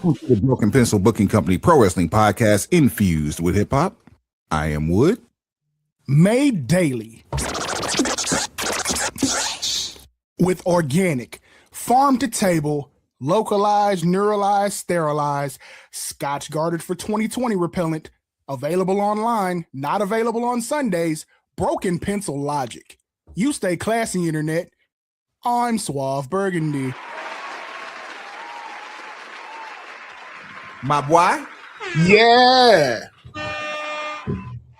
Welcome to the Broken Pencil Booking Company Pro Wrestling Podcast infused with hip hop. I am Wood. Made daily with organic, farm to table, localized, neuralized, sterilized, Scotch guarded for 2020 repellent, available online, not available on Sundays, Broken Pencil Logic. You stay classy, internet. I'm Suave Burgundy. My boy. Yeah.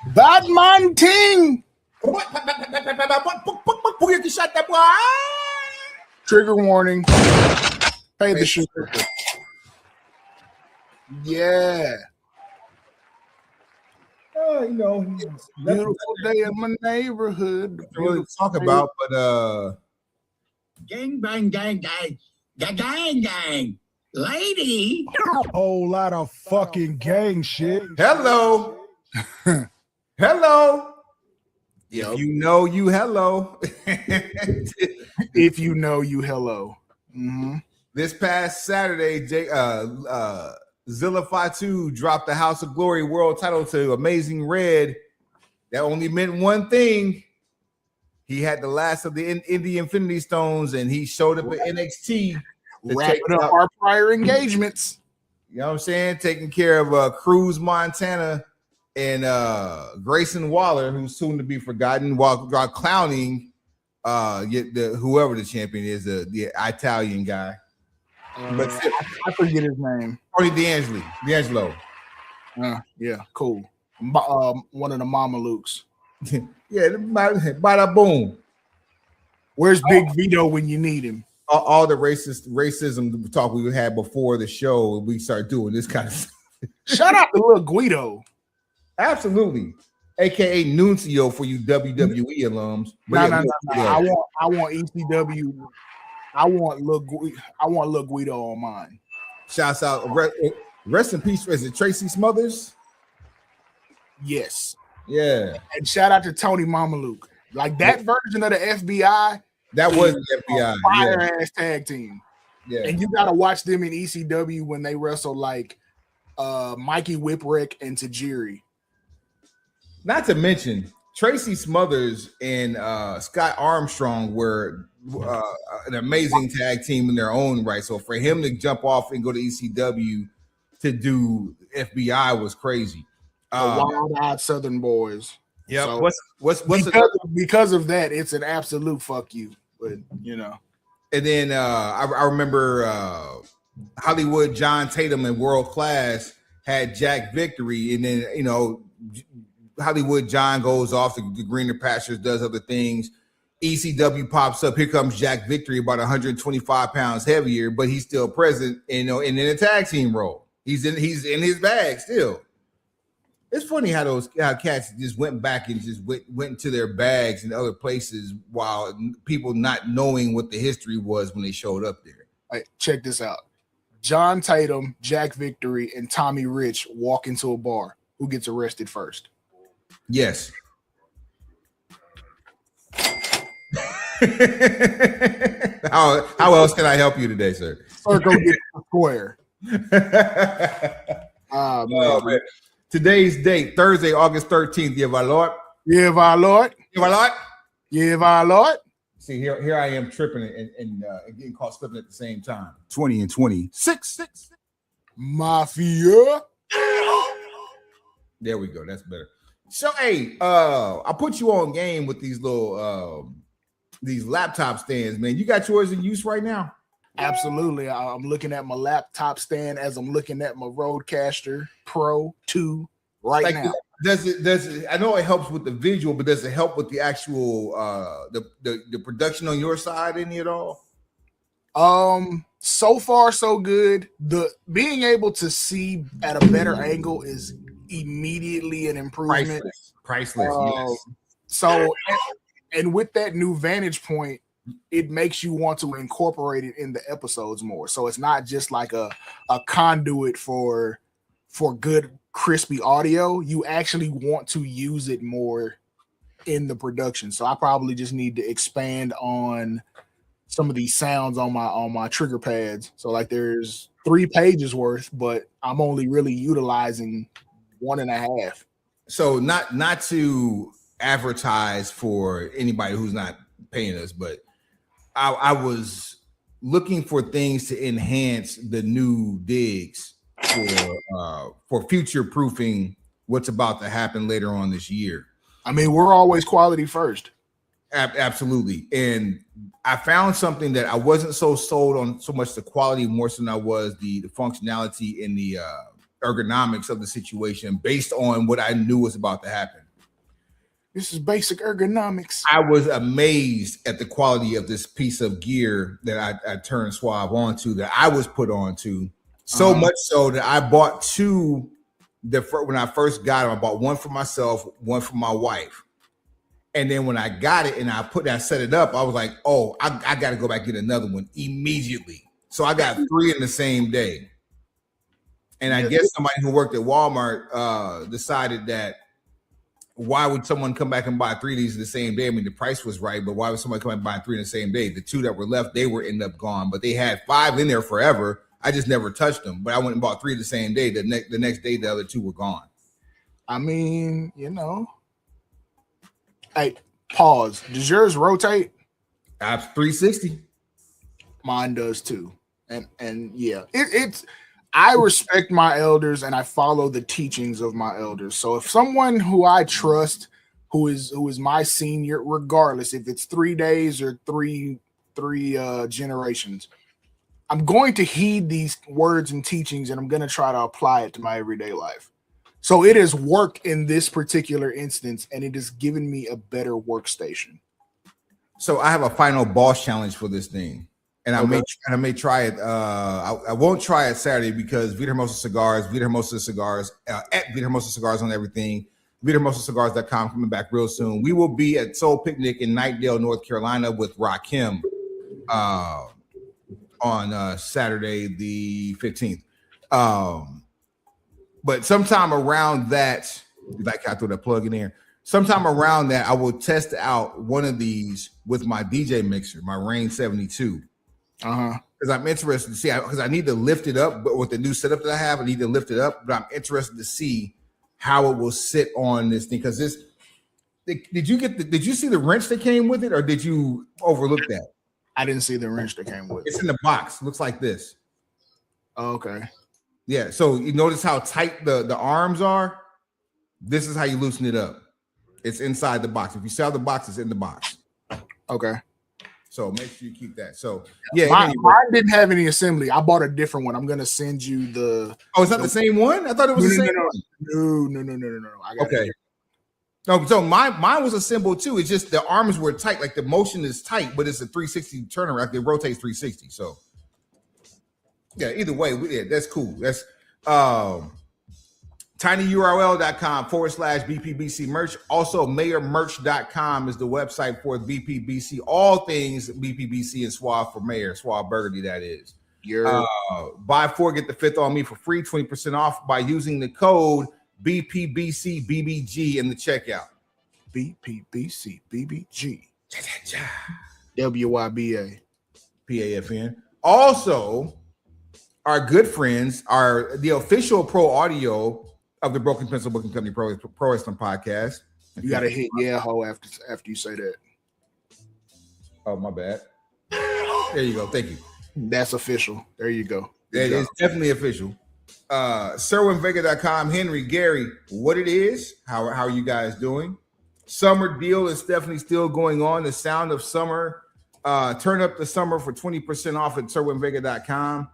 Batman Ting. Trigger warning. Pay the sugar. Yeah. You know, Beautiful day in my neighborhood. Really talk about, but Gang bang gang gang. Gang gang. Lady. Whole lot of fucking gang shit. hello. Hello. Yep. If you know you hello. If you know you hello. Mm-hmm. This past Saturday, Zilla Fatu dropped the House of Glory world title to Amazing Red. That only meant one thing. He had the last of the Indie Infinity Stones, and he showed up at NXT. Wrapping up our prior engagements. You know what I'm saying? Taking care of Cruz Montana and Grayson Waller, who's soon to be forgotten, while clowning whoever the champion is, the Italian guy. But I forget his name. Tony D'Angelo. Yeah, cool. One of the Mama Lukes. Yeah, bada boom. Where's Big Vito when you need him? All the racism talk we had before the show, we start doing this kind of stuff. Shout out to little Guido. Absolutely. AKA Nuncio for you WWE alums. No. I want ECW. I want little Guido on mine. Shouts out. Rest in peace. Is it Tracy Smothers? Yes. Yeah. And shout out to Tony Mamaluke. Like that version of the FBI. That was the FBI. Fire ass tag team. Yeah. And you gotta watch them in ECW when they wrestle like Mikey Whipwreck and Tajiri. Not to mention Tracy Smothers and Scott Armstrong were an amazing tag team in their own right. So for him to jump off and go to ECW to do FBI was crazy. Wild-eyed Southern boys. Yeah. So what's because of that, it's an absolute fuck you. But you know. And then I remember Hollywood John Tatum and World Class had Jack Victory, and then Hollywood John goes off to the greener pastures, does other things. ECW pops up. Here comes Jack Victory, about 125 pounds heavier, but he's still present, and in a tag team role. He's in his bag still. It's funny how cats just went back and just went into their bags in other places while people not knowing what the history was when they showed up there. Right, check this out. John Tatum, Jack Victory, and Tommy Rich walk into a bar. Who gets arrested first? Yes. How else can I help you today, sir? Circle gets the square. Man. Today's date, Thursday, August 13th. Yeah, my Lord. Yeah, my Lord. Yeah, my Lord. Yeah, my Lord. See, here I am tripping and getting caught slipping at the same time. 20 and 20. 6. Mafia. There we go. That's better. So, hey, I put you on game with these little these laptop stands, man. You got yours in use right now? Absolutely. I'm looking at my laptop stand as I'm looking at my Rodecaster Pro 2 now. Does it? I know it helps with the visual, but does it help with the actual the production on your side any at all? So far so good. The being able to see at a better angle is immediately an improvement. Priceless. Yes. So and with that new vantage point, it makes you want to incorporate it in the episodes more. So it's not just like a conduit for good crispy audio. You actually want to use it more in the production. So I probably just need to expand on some of these sounds on my trigger pads. So like there's 3 pages worth, but I'm only really utilizing 1.5. So not to advertise for anybody who's not paying us, but I was looking for things to enhance the new digs for future proofing what's about to happen later on this year. I mean, we're always quality first. Absolutely. And I found something that I wasn't so sold on so much the quality more so than I was the functionality and the ergonomics of the situation based on what I knew was about to happen. This is basic ergonomics. I was amazed at the quality of this piece of gear that I turned Suave onto, that I was put onto, so much so that I bought 2 when I first got them. I bought one for myself, one for my wife. And then when I got it and I set it up, I was like, oh, I got to go back and get another one immediately. So I got 3 in the same day. And I guess somebody who worked at Walmart decided that why would someone come back and buy 3 of these the same day? I mean, the price was right, but why would somebody come back and buy 3 in the same day? The 2 that were left, they were end up gone, but they had 5 in there forever. I just never touched them, but I went and bought 3 the same day. The next day, the other 2 were gone. I mean, Hey, pause. Does yours rotate? I have 360. Mine does too. And yeah, it's I respect my elders and I follow the teachings of my elders. So if someone who I trust, who is my senior, regardless if it's 3 days or three generations, I'm going to heed these words and teachings and I'm going to try to apply it to my everyday life. So it has worked in this particular instance, and it has given me a better workstation. So I have a final boss challenge for this thing, and I may try it. I won't try it Saturday because Vita Hermosa Cigars at Vita Hermosa Cigars on everything. VitaHermosaCigars.com coming back real soon. We will be at Soul Picnic in Knightdale, North Carolina, with Rakim on Saturday the 15th. But sometime around that, like I threw that plug in there. Sometime around that, I will test out one of these with my DJ mixer, my Rain 72. Because I'm interested to see, because I need to lift it up. But with the new setup that I have, I need to lift it up. But I'm interested to see how it will sit on this thing. Because this, did you see the wrench that came with it, or did you overlook that? I didn't see the wrench that came with it. It's in the box. Looks like this. Oh, okay. Yeah, so you notice how tight the arms are? This is how you loosen it up. It's inside the box. If you sell the box, it's in the box. Okay. So make sure you keep that. So yeah, mine didn't have any assembly. I bought a different one. I'm gonna send you the. Oh, it's not the same one? I thought it was the same one. No. Okay. No, so mine was assembled too. It's just the arms were tight, like the motion is tight, but it's a 360 turnaround. It rotates 360. So yeah, either way, that's cool. That's tinyurl.com/BPBC merch. Also, mayormerch.com is the website for BPBC. All things BPBC and Suave for Mayor, Suave Burgundy, that is. Buy 4, get the 5th on me for free, 20% off by using the code BPBCBBG in the checkout. BPBCBBG. WYBA. PAFN. Also, our good friends are the official pro audio of the Broken Pencil Booking Company Pro Wrestling Podcast. You gotta hit ho after you say that. Oh, my bad. There you go. Thank you. That's official. There you go. It is definitely official. SerwinVega.com. Henry, Gary, what it is? How are you guys doing? Summer deal is definitely still going on. The sound of summer. Turn up the summer for 20% off at SerwinVega.com.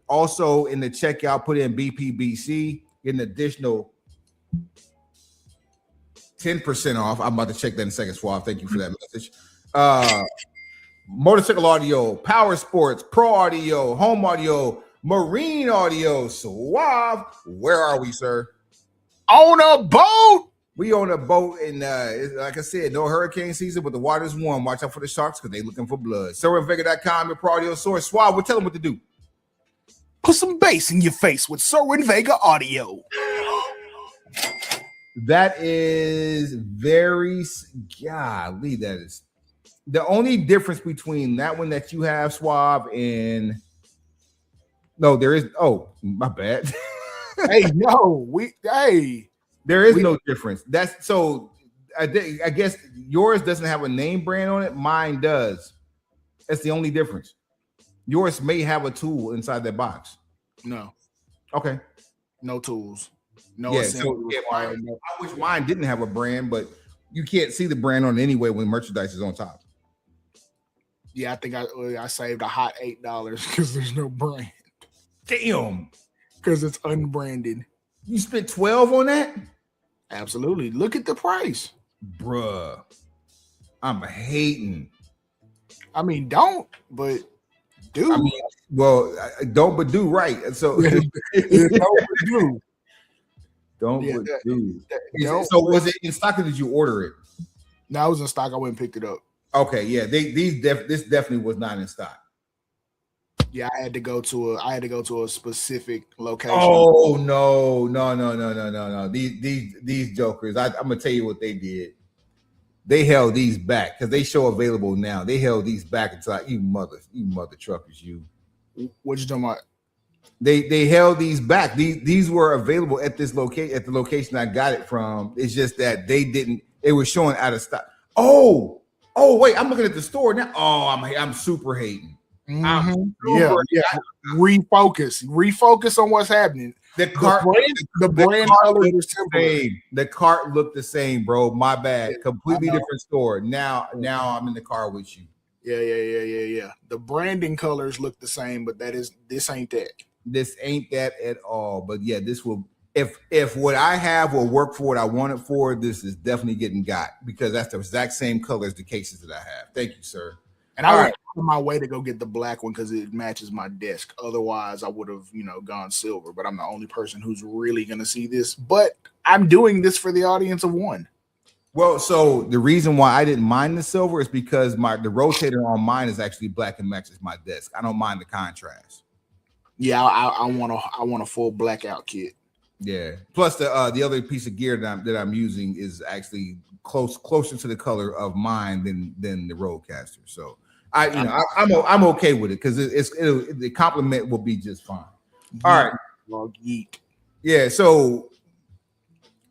Also in the checkout, put in BPBC, get an additional 10% off. I'm about to check that in a second, Suave. Thank you for that message. Motorcycle audio, power sports, pro audio, home audio, marine audio. Suave, where are we, sir? On a boat. We on a boat, and like I said, no hurricane season, but the water's warm. Watch out for the sharks because they're looking for blood. SerwinVega.com, your pro audio source. Suave, we'll tell them what to do. Put some bass in your face with Serwin Vega Audio. That is very golly. That is the only difference between that one that you have, Suave, and No, there is. Oh, my bad. Hey, no, There is no difference. That's so. I guess yours doesn't have a name brand on it. Mine does. That's the only difference. Yours may have a tool inside that box. no, Okay. no tools. No Yeah. assembly So yeah, required. I wish mine didn't have a brand, but you can't see the brand on it anyway when merchandise is on top. Yeah, I think I saved a hot $8 because there's no brand. Damn. Because it's unbranded. You spent 12 on that? Absolutely. Look at the price. Bruh. I'm hating. I mean, don't, but do. I mean, well, don't but do right. So don't but do. Don't Yeah, but do. don't So was it in stock or did you order it? No, I was in stock. I went and picked it up. Okay, yeah. This definitely was not in stock. Yeah, I had to go to a specific location. Oh no. These jokers. I'm gonna tell you what they did. They held these back because they show available now. They held these back until you mother truckers, you. What you talking about? They held these back. These were available at this location, at the location I got it from. It's just that they didn't. It was showing out of stock. Oh wait, I'm looking at the store now. Oh, I'm super hating. Yeah. Refocus on what's happening. The brand color is same. The cart looked the same, bro. My bad. Completely different store. Now I'm in the car with you. Yeah. The branding colors look the same, but this ain't that. This ain't that at all. But yeah, this will. If what I have will work for what I want it for, this is definitely getting got because that's the exact same color as the cases that I have. Thank you, sir. And I went out of my way to go get the black one because it matches my desk. Otherwise, I would have, gone silver. But I'm the only person who's really going to see this. But I'm doing this for the audience of one. Well, so the reason why I didn't mind the silver is because the rotator on mine is actually black and matches my desk. I don't mind the contrast. Yeah, I want a full blackout kit. Yeah. Plus the other piece of gear that I'm using is actually closer to the color of mine than the Roadcaster. So I'm okay with it because the compliment will be just fine. All right. Well, yeet. Yeah. So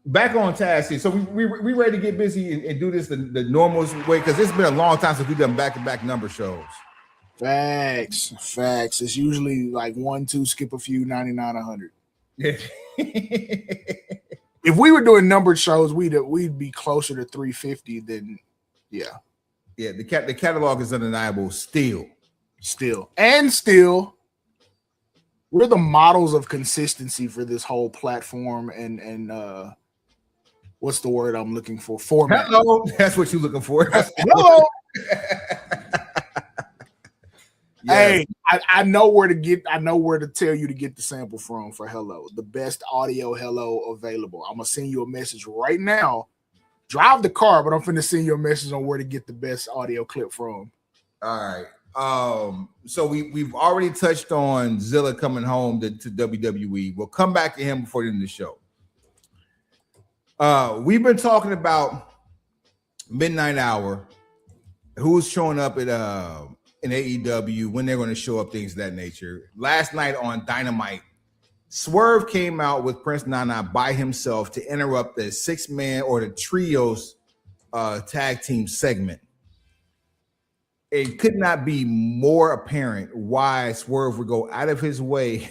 back on task here. So we ready to get busy and do this the normal way because it's been a long time since we've done back-to-back number shows. Facts. It's usually like 1, 2, skip a few, 99, 100. Yeah. If we were doing numbered shows, we'd be closer to 350 than yeah. The catalog is undeniable still. We're the models of consistency for this whole platform and what's the word I'm looking for? Format. Hello. That's what you're looking for. Hello. Yeah. Hey, I know where to tell you to get the sample from for Hello. The best audio Hello available. I'm gonna send you a message right now. Drive the car, but I'm finna send you a message on where to get the best audio clip from. All right. So we've already touched on Zilla coming home to WWE. We'll come back to him before the end of the show. We've been talking about Midnight Hour, who's showing up at in AEW, when they're going to show up, things of that nature. Last night on Dynamite, Swerve came out with Prince Nana by himself to interrupt the 6-man or the trios tag team segment. It could not be more apparent why Swerve would go out of his way.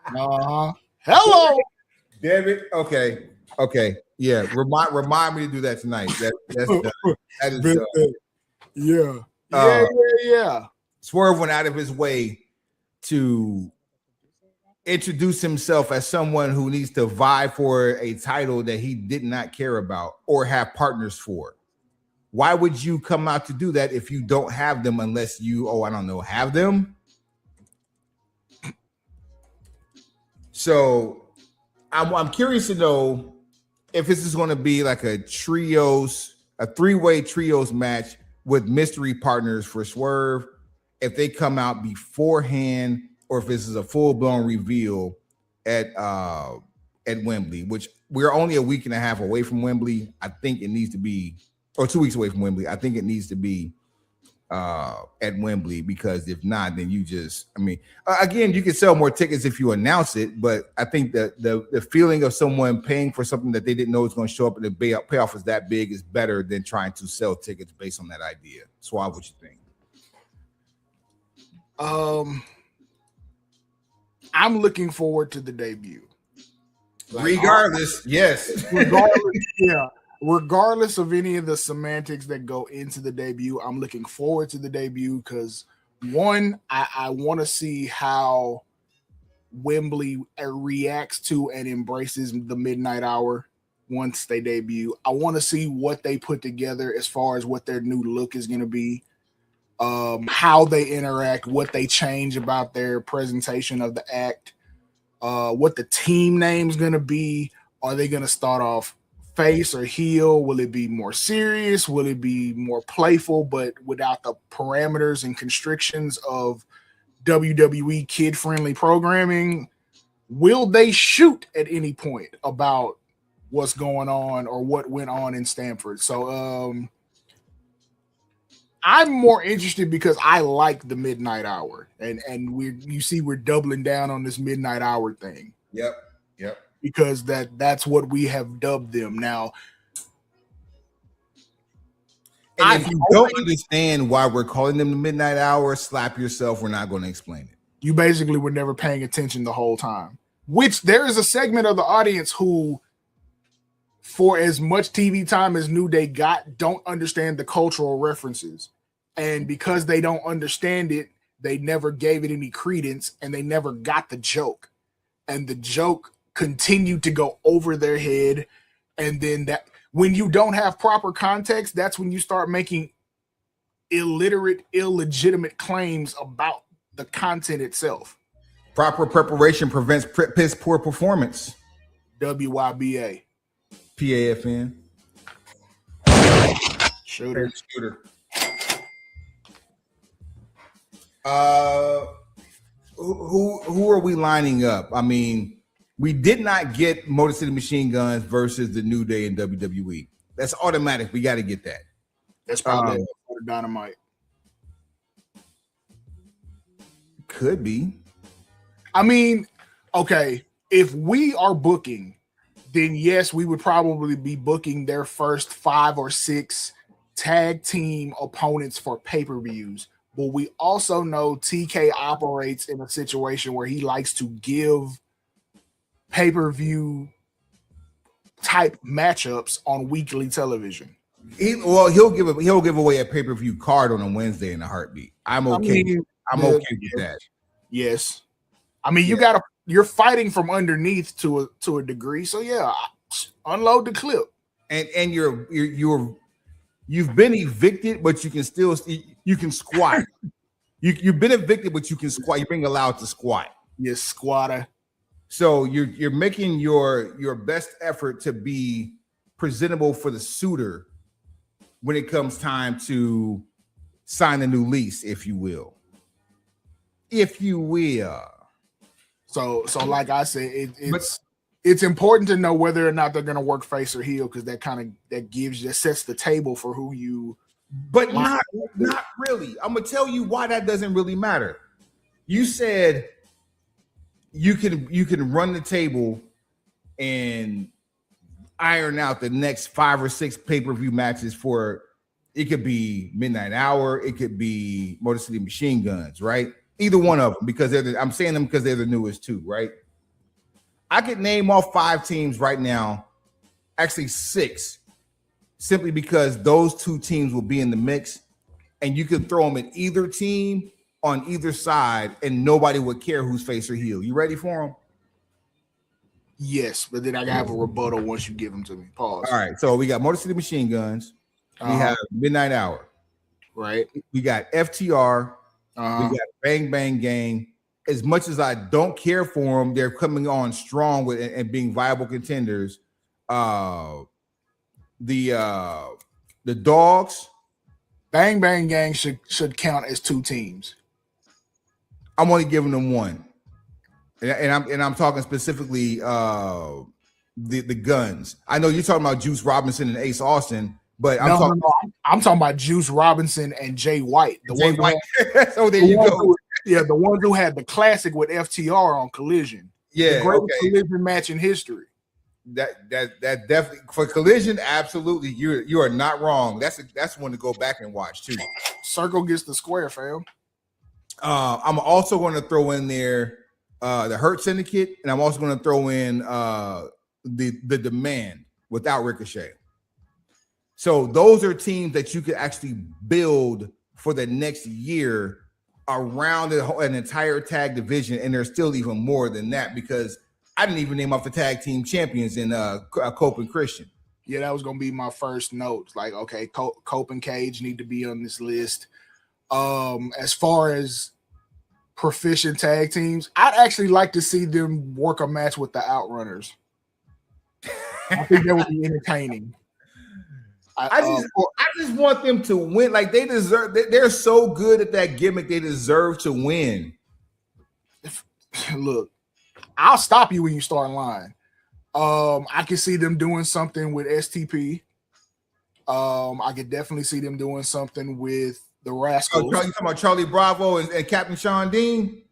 Hello, Damn it. Okay. Yeah. Remind me to do that tonight. That's done. That is done. Yeah. Swerve went out of his way to introduce himself as someone who needs to vie for a title that he did not care about or have partners for. Why would you come out to do that if you don't have them unless you, have them? So I'm curious to know if this is going to be like a 3-way trios match with mystery partners for Swerve, if they come out beforehand, or if this is a full-blown reveal at Wembley, which we're only a week and a half away from Wembley. I think it needs to be, or 2 weeks away from Wembley. I think it needs to be at Wembley, because if not, then you just, I mean, again, you can sell more tickets if you announce it, but I think that the feeling of someone paying for something that they didn't know was going to show up and the payoff is that big is better than trying to sell tickets based on that idea. Swab, what you think? I'm looking forward to the debut. Regardless, yes. Regardless of any of the semantics that go into the debut, I'm looking forward to the debut because, one, I want to see how Wembley reacts to and embraces the midnight hour once they debut. I want to see what they put together as far as what their new look is going to be, how they interact, what they change about their presentation of the act, what the team name is going to be. Are they going to start off face or heel? Will it be more serious? Will it be more playful, but without the parameters and constrictions of WWE kid-friendly programming? Will they shoot at any point about what's going on or what went on in Stamford? So I'm more interested because I like the midnight hour, and we're doubling down on this midnight hour thing. Yep. Because that's what we have dubbed them now. And if you don't understand why we're calling them the midnight hour, slap yourself. We're not going to explain it. You basically were never paying attention the whole time, which there is a segment of the audience who, for as much TV time as New Day got, don't understand the cultural references. And because they don't understand it, they never gave it any credence and they never got the joke. And the joke continued to go over their head. And then that when you don't have proper context, that's when you start making illiterate, illegitimate claims about the content itself. Proper preparation prevents piss poor performance. WYBA. PAFN. Shooter. Who are we lining up? I mean, we did not get Motor City Machine Guns versus the New Day in WWE. That's automatic. We got to get that. That's probably Dynamite. Could be. I mean, okay, if we are booking, then yes, we would probably be booking their first 5 or 6 tag team opponents for pay-per-views. But we also know TK operates in a situation where he likes to give pay-per-view type matchups on weekly television. He'll give away a pay-per-view card on a Wednesday in a heartbeat. I'm okay with that. Yes. I mean, you're fighting from underneath to a degree. So yeah, unload the clip. And you've been evicted, but you can squat. You've been evicted, but you can squat. You're being allowed to squat. Yes, squatter. So you're making your best effort to be presentable for the suitor when it comes time to sign a new lease, if you will. So like I said, it's important to know whether or not they're going to work face or heel, because that sets the table for who you. But not really. I'm gonna tell you why that doesn't really matter. You said you can run the table and iron out the next 5 or 6 pay-per-view matches for. It could be Midnight Hour. It could be Motor City Machine Guns, right? Either one of them, because I'm saying them because they're the newest too, right? I could name off 5 teams right now, actually 6, simply because those 2 teams will be in the mix, and you could throw them at either team on either side, and nobody would care who's face or heel. You ready for them? Yes, but then I gotta have a rebuttal once you give them to me. Pause. All right, so we got Motor City Machine Guns. We have Midnight Hour. Right. We got FTR. We got Bang Bang Gang. As much as I don't care for them, they're coming on strong with and being viable contenders. The Dogs. Bang Bang Gang should count as 2 teams. I'm only giving them 1, and I'm talking specifically the Guns. I know you're talking about Juice Robinson and Ace Austin, But I'm talking about Juice Robinson and Jay White. Jay White. So there you go. The ones who had the classic with FTR on Collision. Yeah, the greatest Collision match in history. That definitely for Collision, absolutely. You are not wrong. That's one to go back and watch too. Circle gets the square, fam. I'm also going to throw in there the Hurt Syndicate, and I'm also going to throw in the Demand without Ricochet. So those are teams that you could actually build for the next year around an entire tag division, and there's still even more than that because I didn't even name off the tag team champions in Cope and Christian. Yeah, that was going to be my first note. Like, okay, Cope and Cage need to be on this list. As far as proficient tag teams, I'd actually like to see them work a match with the Outrunners. I think that would be entertaining. I just want them to win. Like they deserve. They're so good at that gimmick. They deserve to win. Look, I'll stop you when you start lying. I can see them doing something with STP. I could definitely see them doing something with the Rascals. You talking about Charlie Bravo and Captain Sean Dean?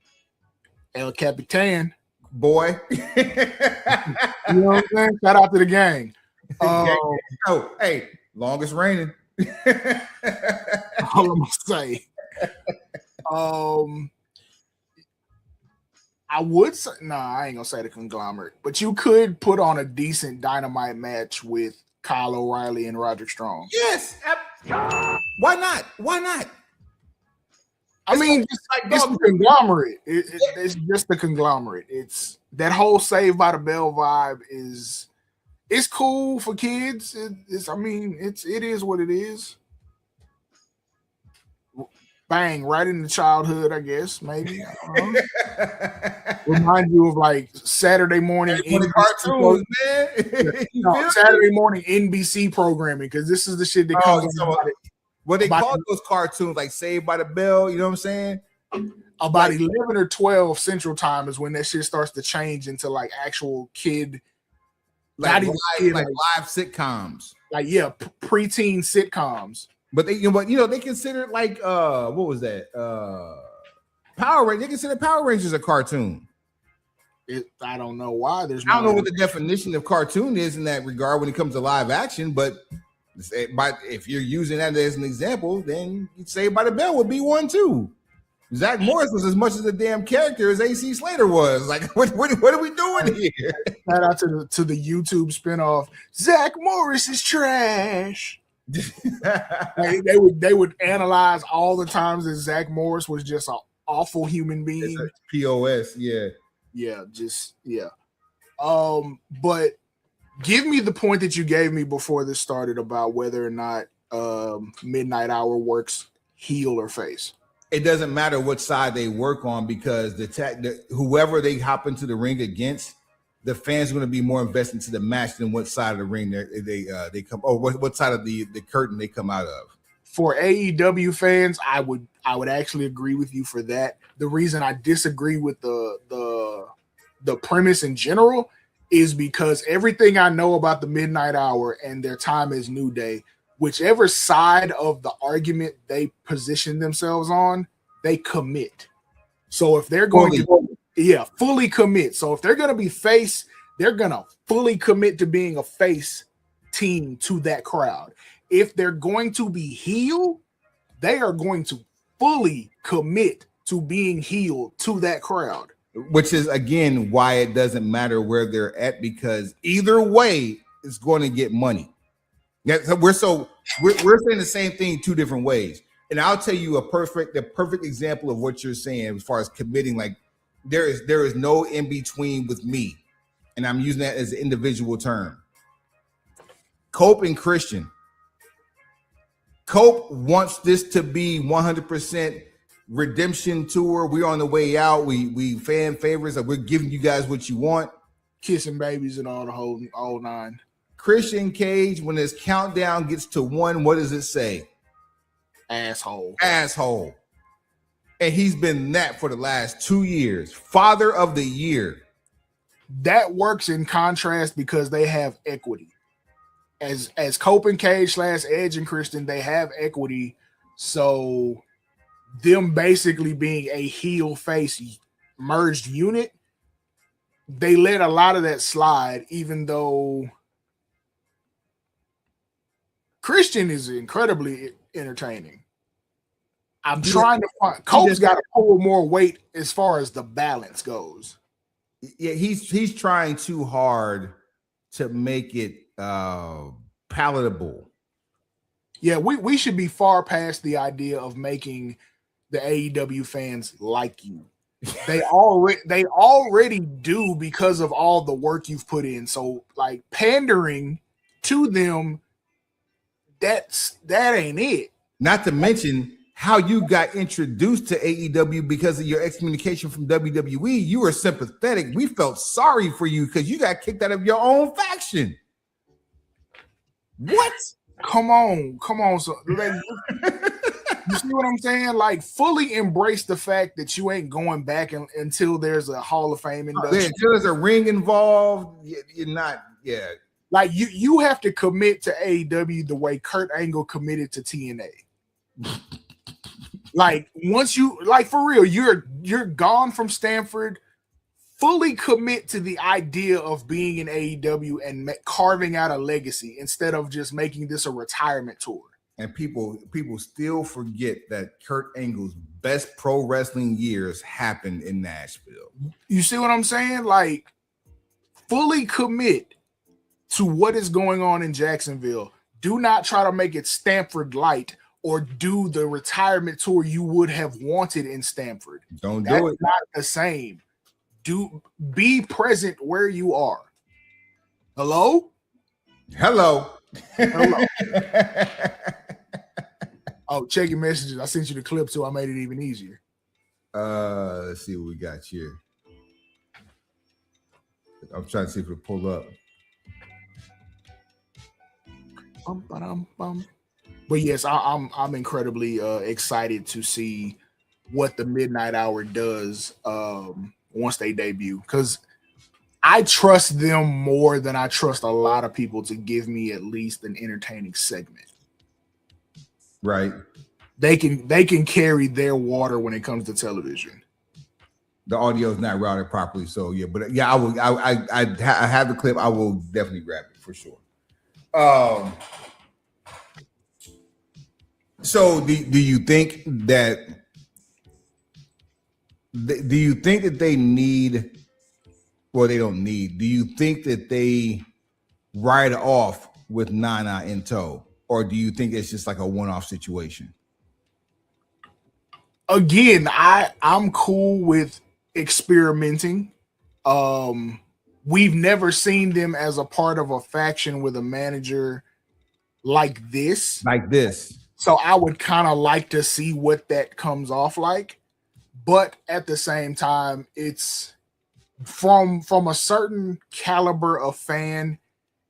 El Capitan. Boy. You know what I'm saying? Shout out to the gang. Hey, longest reigning. All I'm gonna say. I would say, I ain't gonna say the conglomerate, but you could put on a decent Dynamite match with Kyle O'Reilly and Roderick Strong. Yes. Why not? Why not? I mean, it's the conglomerate. It's just the conglomerate. It's that whole Saved by the Bell vibe is. It's cool for kids. It is what it is. Bang, right into childhood, I guess, maybe. Remind you of like Saturday morning cartoons, man. Saturday morning NBC programming, because this is the shit that comes what they call those cartoons, like Saved by the Bell, you know what I'm saying? About 11 or 12 Central Time is when that shit starts to change into like actual kid. Like live sitcoms, preteen sitcoms. But they consider it like what was that? Power Rangers. They consider Power Rangers a cartoon. I don't know why. I don't know what the definition of cartoon is in that regard when it comes to live action, but if you're using that as an example, then Saved by the Bell would be one too. Zach Morris was as much as a damn character as AC Slater was. Like, what are we doing here? Shout out to the YouTube spinoff. Zach Morris is trash. they would analyze all the times that Zach Morris was just an awful human being. POS, yeah. But give me the point that you gave me before this started about whether or not Midnight Hour works heel or face. It doesn't matter what side they work on because whoever they hop into the ring against, the fans are going to be more invested into the match than what side of the ring they come. Oh, what side of the curtain they come out of. For AEW fans, I would actually agree with you for that. The reason I disagree with the premise in general is because everything I know about the Midnight Hour and their time as New Day, whichever side of the argument they position themselves on, they commit. So if they're going to fully commit. So if they're going to be face, they're going to fully commit to being a face team to that crowd. If they're going to be heel, they are going to fully commit to being heel to that crowd. Which is, again, why it doesn't matter where they're at, because either way, it's going to get money. Yeah, so we're saying the same thing two different ways. And I'll tell you the perfect example of what you're saying as far as committing. Like there is no in between with me, and I'm using that as an individual term. Cope and Christian. Cope wants this to be 100% redemption tour. We're on the way out. We fan favorites. We're giving you guys what you want. Kissing babies and all the whole nine. Christian Cage, when his countdown gets to 1, what does it say? Asshole. And he's been that for the last 2 years. Father of the Year. That works in contrast because they have equity. as Cope and Cage / Edge and Christian, they have equity. So them basically being a heel face merged unit, they let a lot of that slide, even though Christian is incredibly entertaining. I'm trying to find Cope's got to pull more weight as far as the balance goes. Yeah, he's trying too hard to make it palatable. Yeah, we should be far past the idea of making the AEW fans like you. They already do because of all the work you've put in. So like pandering to them, that ain't it. Not to mention how you got introduced to AEW because of your excommunication from WWE. You were sympathetic. We felt sorry for you because you got kicked out of your own faction. What? Come on. So, like, you see what I'm saying? Like, fully embrace the fact that you ain't going back until there's a Hall of Fame induction. Until there's a ring involved, you're not. Yeah. Like you have to commit to AEW the way Kurt Angle committed to TNA. Like once you like for real, you're gone from Stanford. Fully commit to the idea of being in AEW and carving out a legacy instead of just making this a retirement tour. And people still forget that Kurt Angle's best pro wrestling years happened in Nashville. You see what I'm saying? Like fully commit to what is going on in Jacksonville. Do not try to make it Stanford light or do the retirement tour you would have wanted in Stanford. Don't That's do it. Not the same. Be present where you are. Hello? Hello. Oh, check your messages. I sent you the clip too. I made it even easier. Let's see what we got here. I'm trying to see if it'll pull up. But yes, I'm incredibly excited to see what the Midnight Hour does once they debut, because I trust them more than I trust a lot of people to give me at least an entertaining segment. Right. They can carry their water when it comes to television. The audio is not routed properly, so yeah. But yeah, I have the clip. I will definitely grab it for sure. So do you think that they need? Well, they don't need. Do you think that they ride off with Nana in tow, or do you think it's just like a one-off situation? Again, I'm cool with experimenting. We've never seen them as a part of a faction with a manager like this. So I would kind of like to see what that comes off like. But at the same time, it's from a certain caliber of fan,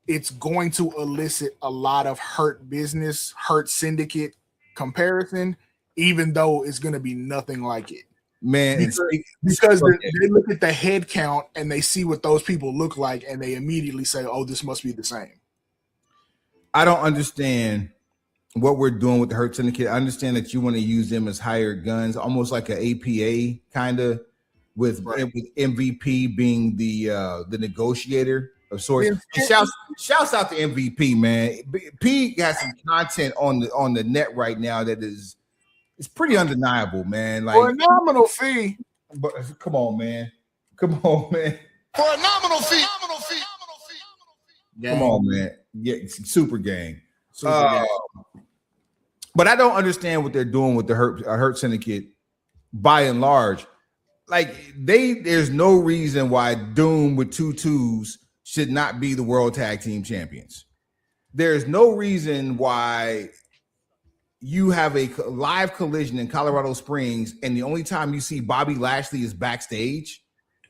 it's going to elicit a lot of Hurt Business, Hurt Syndicate comparison, even though it's going to be nothing like it. Man, because they look at the head count and they see what those people look like and they immediately say, oh, this must be the same. I don't understand what we're doing with the Hurt Syndicate. I understand that you want to use them as hired guns, almost like an APA kind of, with MVP being the negotiator of sorts. And shouts out to MVP, man. P got some content on the net right now that is it's pretty undeniable, man. Like for a nominal fee. But come on, man. For a nominal fee. Come on, man. Yeah, super gang. But I don't understand what they're doing with the Hurt Syndicate by and large. Like there's no reason why Doom with 2 2s should not be the World Tag Team Champions. There's no reason why you have a live collision in Colorado Springs and the only time you see Bobby Lashley is backstage.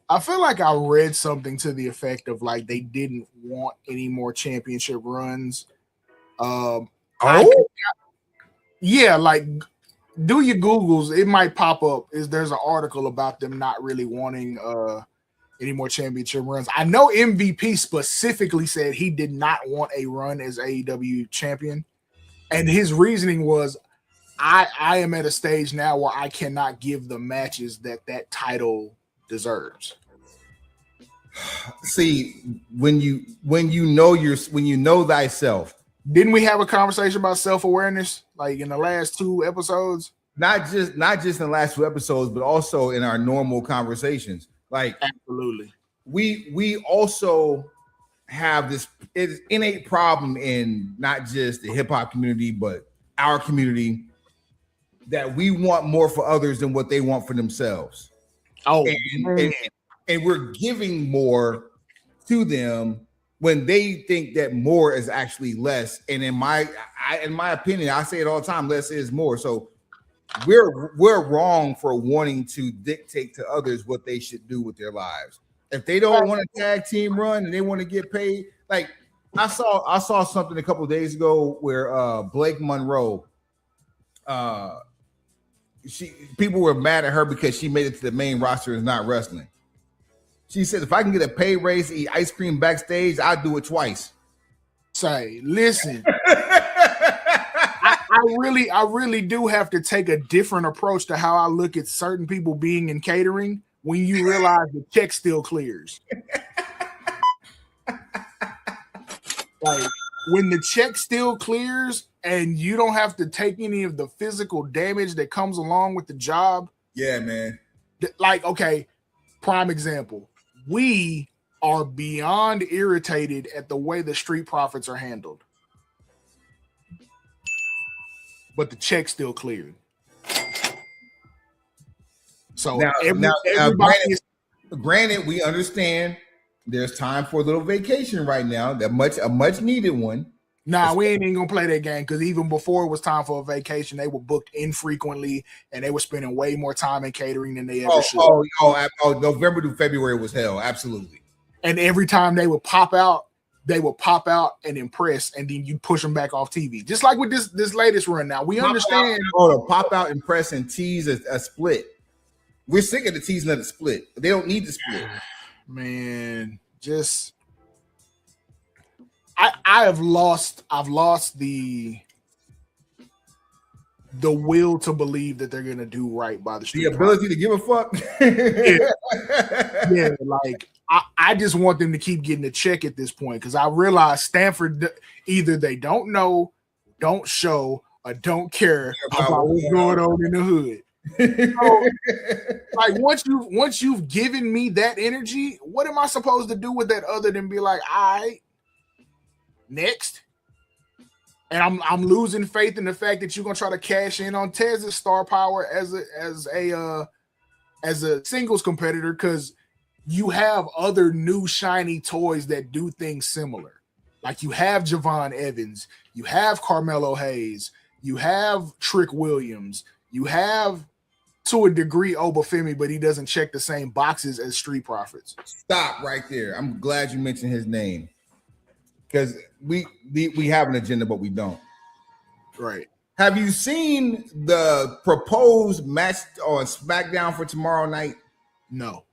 I feel like I read something to the effect of like they didn't want any more championship runs. Yeah, like do your Googles, it might pop up. There's an article about them not really wanting any more championship runs. I know MVP specifically said he did not want a run as AEW champion. And his reasoning was, I am at a stage now where I cannot give the matches that title deserves. See, when you know thyself. Didn't we have a conversation about self-awareness like in the last 2 episodes? Not just in the last 2 episodes, but also in our normal conversations. Like, absolutely, we also have this innate problem in not just the hip hop community, but our community, that we want more for others than what they want for themselves. Oh, and we're giving more to them when they think that more is actually less. And in my opinion, I say it all the time, less is more. So we're wrong for wanting to dictate to others what they should do with their lives. If they don't want a tag team run and they want to get paid, like I saw something a couple of days ago where Blake Monroe, people were mad at her because she made it to the main roster and is not wrestling. She said, if I can get a pay raise to eat ice cream backstage, I'll do it twice. Say, listen, I really do have to take a different approach to how I look at certain people being in catering when you realize the check still clears. Like, when the check still clears and you don't have to take any of the physical damage that comes along with the job. Yeah, man. Like, okay, prime example. We are beyond irritated at the way the Street Profits are handled. But the check still cleared. So granted, we understand there's time for a little vacation right now, a much needed one. Nah, we ain't even gonna play that game because even before it was time for a vacation, they were booked infrequently and they were spending way more time in catering than they ever should. November to February was hell, absolutely. And every time they would pop out and impress, and then you push them back off TV. Just like with this latest run. Now we understand. To pop out, impress, and tease a split. We're sick of the teasing of the split. They don't need the split. Man, just. I've lost the will to believe that they're gonna do right by the Street. The ability to give a fuck. Yeah, like I just want them to keep getting a check at this point because I realize Stanford either they don't know, don't show, or don't care about what's going on in the hood. So, like once you've given me that energy, what am I supposed to do with that other than be like, all right, next? And I'm losing faith in the fact that you're gonna try to cash in on Tez's star power as a singles competitor because you have other new shiny toys that do things similar. Like you have Javon Evans, you have Carmelo Hayes, you have Trick Williams, you have to a degree Obafemi, but he doesn't check the same boxes as Street Profits. Stop right there. I'm glad you mentioned his name. Because we have an agenda, but we don't. Right. Have you seen the proposed match on SmackDown for tomorrow night? No.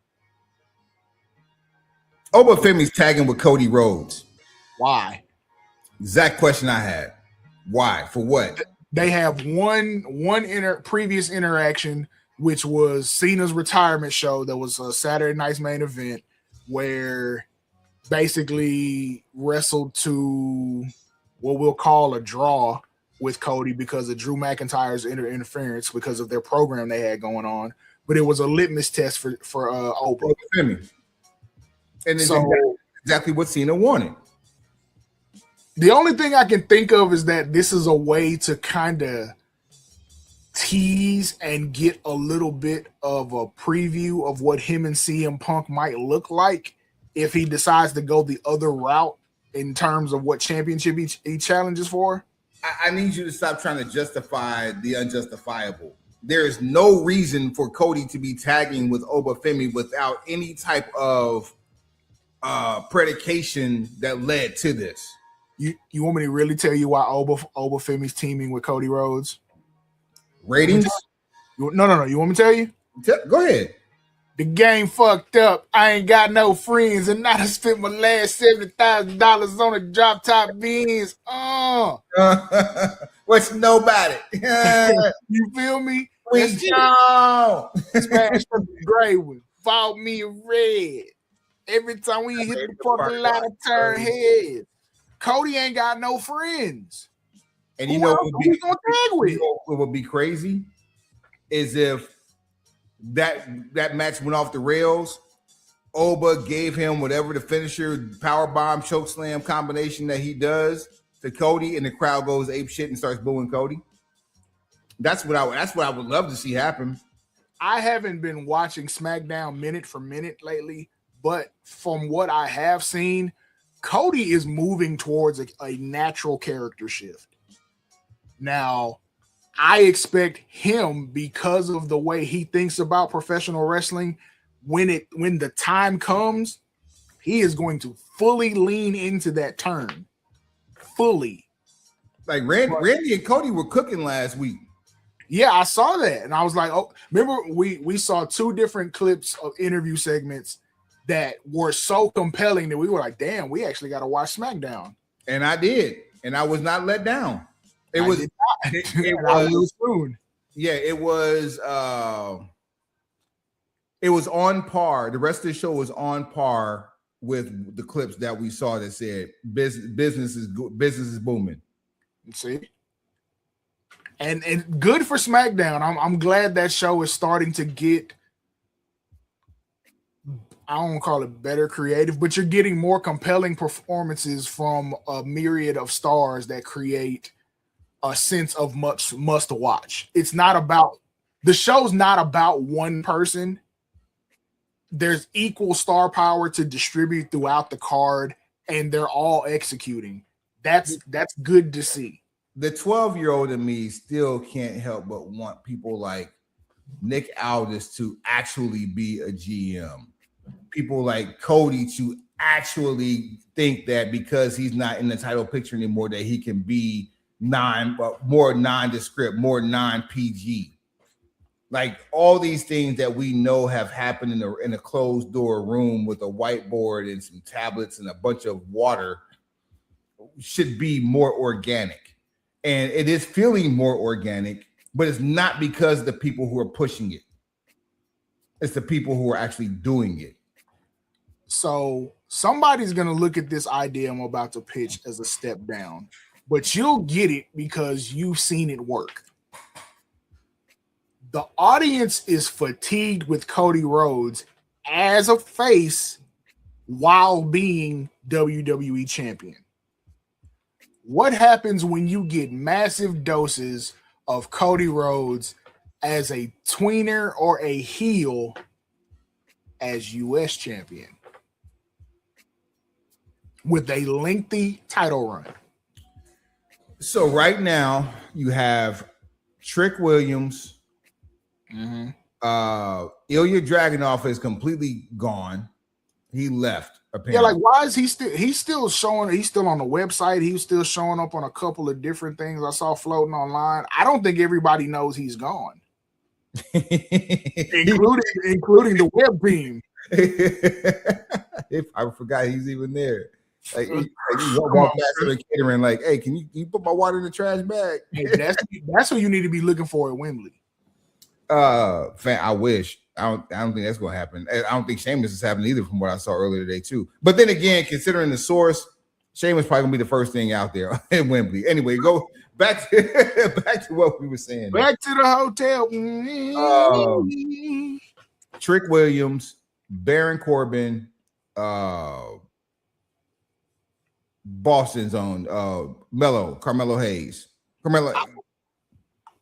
Obafemi's tagging with Cody Rhodes. Why? Exact question I had. Why? For what? They have one previous interaction, which was Cena's retirement show. That was a Saturday night's main event where basically wrestled to what we'll call a draw with Cody because of Drew McIntyre's interference because of their program they had going on. But it was a litmus test for Obafemi. And it's exactly what Cena wanted. The only thing I can think of is that this is a way to kind of tease and get a little bit of a preview of what him and CM Punk might look like if he decides to go the other route in terms of what championship he challenges for. I need you to stop trying to justify the unjustifiable. There is no reason for Cody to be tagging with Obafemi without any type of predication that led to this. You want me to really tell you why Obafemi's teaming with Cody Rhodes? Ratings? No. You want me to tell you? Go ahead. The game fucked up. I ain't got no friends, and I done spent my last $70,000 on a drop top beans. What you know about it? You feel me? We go. Smash up the gray one. Follow me in red. Every time we hit the parking lot, I turn heads. Cody ain't got no friends. And you know what would be crazy is if that match went off the rails. Oba gave him whatever the finisher power bomb choke slam combination that he does to Cody, and the crowd goes ape shit and starts booing Cody. That's what I would love to see happen. I haven't been watching SmackDown minute for minute lately, but from what I have seen, Cody is moving towards a natural character shift. Now, I expect him, because of the way he thinks about professional wrestling, when the time comes, he is going to fully lean into that turn. Fully. Like Randy and Cody were cooking last week. Yeah, I saw that. And I was like, oh, remember we saw two different clips of interview segments that were so compelling that we were like, damn, we actually got to watch SmackDown. And I did. And I was not let down. It was soon. Yeah, it was on par. The rest of the show was on par with the clips that we saw that said business is booming. See? And good for SmackDown. I'm glad that show is starting to get, I don't want to call it better creative, but you're getting more compelling performances from a myriad of stars that create a sense of must watch. It's not about, the show's not about one person. There's equal star power to distribute throughout the card, and they're all executing. That's good to see. The 12-year-old in me still can't help but want people like Nick Aldis to actually be a GM. People like Cody to actually think that because he's not in the title picture anymore, that he can be more nondescript, more non-PG. Like all these things that we know have happened in a closed door room with a whiteboard and some tablets and a bunch of water should be more organic. And it is feeling more organic, but it's not because of the people who are pushing it. It's the people who are actually doing it. So somebody's going to look at this idea I'm about to pitch as a step down, but you'll get it because you've seen it work. The audience is fatigued with Cody Rhodes as a face while being WWE champion. What happens when you get massive doses of Cody Rhodes as a tweener or a heel as US champion with a lengthy title run? So right now you have Trick Williams. Mm-hmm. Ilya Dragunov is completely gone. He left. Apparently. Yeah, like why is he's still showing? He's still on the website. He's still showing up on a couple of different things I saw floating online. I don't think everybody knows he's gone, including the web team. I forgot he's even there. Like you walk back to the catering, like, hey, can you put my water in the trash bag? Hey, that's what you need to be looking for at Wembley. I wish. I don't think that's gonna happen. I don't think Sheamus is happening either, from what I saw earlier today too. But then again, considering the source, Sheamus probably gonna be the first thing out there in Wembley. Anyway, go back to what we were saying. Back to the hotel. Trick Williams, Baron Corbin, Boston's own Carmelo Hayes.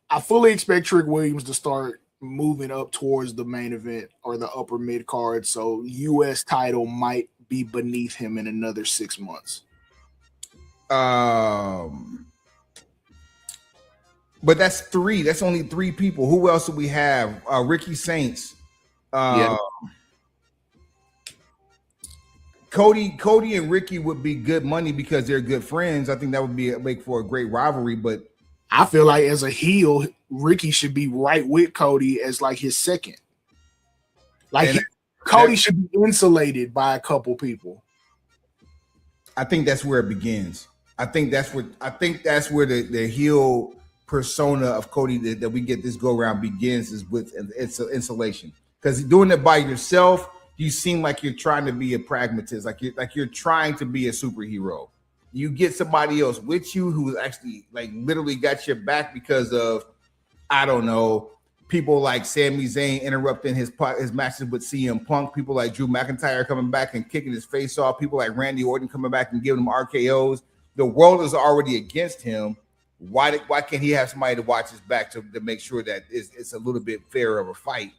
I fully expect Trick Williams to start moving up towards the main event or the upper mid card, so US title might be beneath him in another 6 months. But that's three. That's only three people. Who else do we have? Ricky Saints. Cody and Ricky would be good money because they're good friends. I think that would make for a great rivalry, but I feel like as a heel, Ricky should be right with Cody as like his second. Like Cody should be insulated by a couple people. I think that's where it begins. I think that's where the heel persona of Cody that we get this go around begins is with insulation. Because doing it by yourself, you seem like you're trying to be a pragmatist, like you're trying to be a superhero. You get somebody else with you who's actually like literally got your back because of, I don't know, people like Sami Zayn interrupting his matches with CM Punk, people like Drew McIntyre coming back and kicking his face off, people like Randy Orton coming back and giving him RKOs. The world is already against him. Why can't he have somebody to watch his back to make sure that it's a little bit fairer of a fight?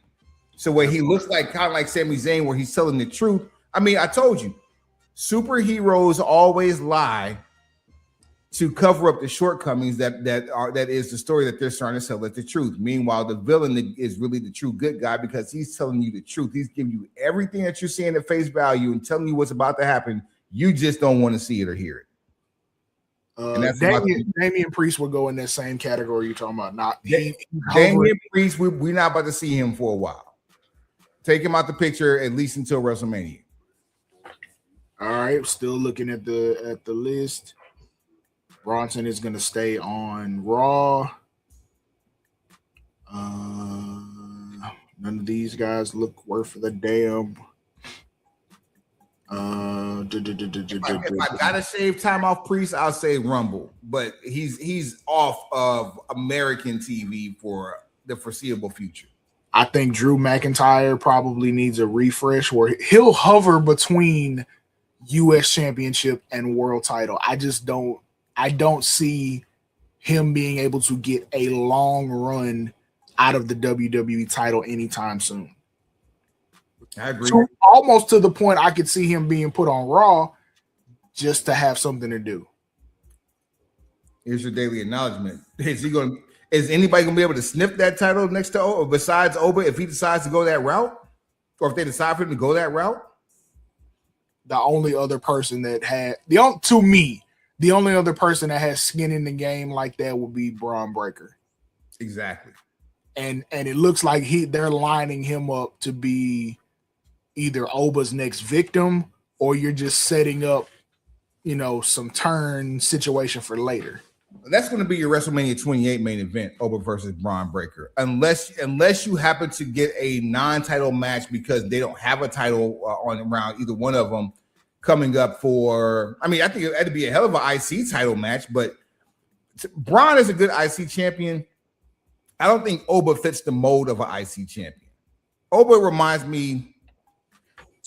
So where he looks like kind of like Sami Zayn, where he's telling the truth. I mean, I told you, superheroes always lie to cover up the shortcomings that is the story that they're starting to sell as the truth. Meanwhile, the villain is really the true good guy because he's telling you the truth. He's giving you everything that you're seeing at face value and telling you what's about to happen. You just don't want to see it or hear it. Damian Priest will go in that same category you're talking about. Not Damian Priest. We're not about to see him for a while. Take him out the picture at least until WrestleMania. All right, still looking at the list. Bronson is going to stay on Raw. None of these guys look worth the damn. If I gotta shave time off Priest, I'll say Rumble, but he's off of American TV for the foreseeable future. I think Drew McIntyre probably needs a refresh where he'll hover between U.S. Championship and World Title. I don't see him being able to get a long run out of the WWE title anytime soon. I agree. So almost to the point I could see him being put on Raw just to have something to do. Here's your daily acknowledgement. Is anybody gonna be able to sniff that title next to Oba besides Oba if he decides to go that route? Or if they decide for him to go that route? The only other person that had the only other person that has skin in the game like that would be Braun Breaker. Exactly. And it looks like they're lining him up to be either Oba's next victim or you're just setting up, some turn situation for later. That's going to be your WrestleMania 28 main event, Oba versus Braun Breaker. Unless you happen to get a non-title match because they don't have a title on around either one of them coming up for, I think it'd be a hell of an IC title match, but Braun is a good IC champion. I don't think Oba fits the mold of an IC champion. Oba reminds me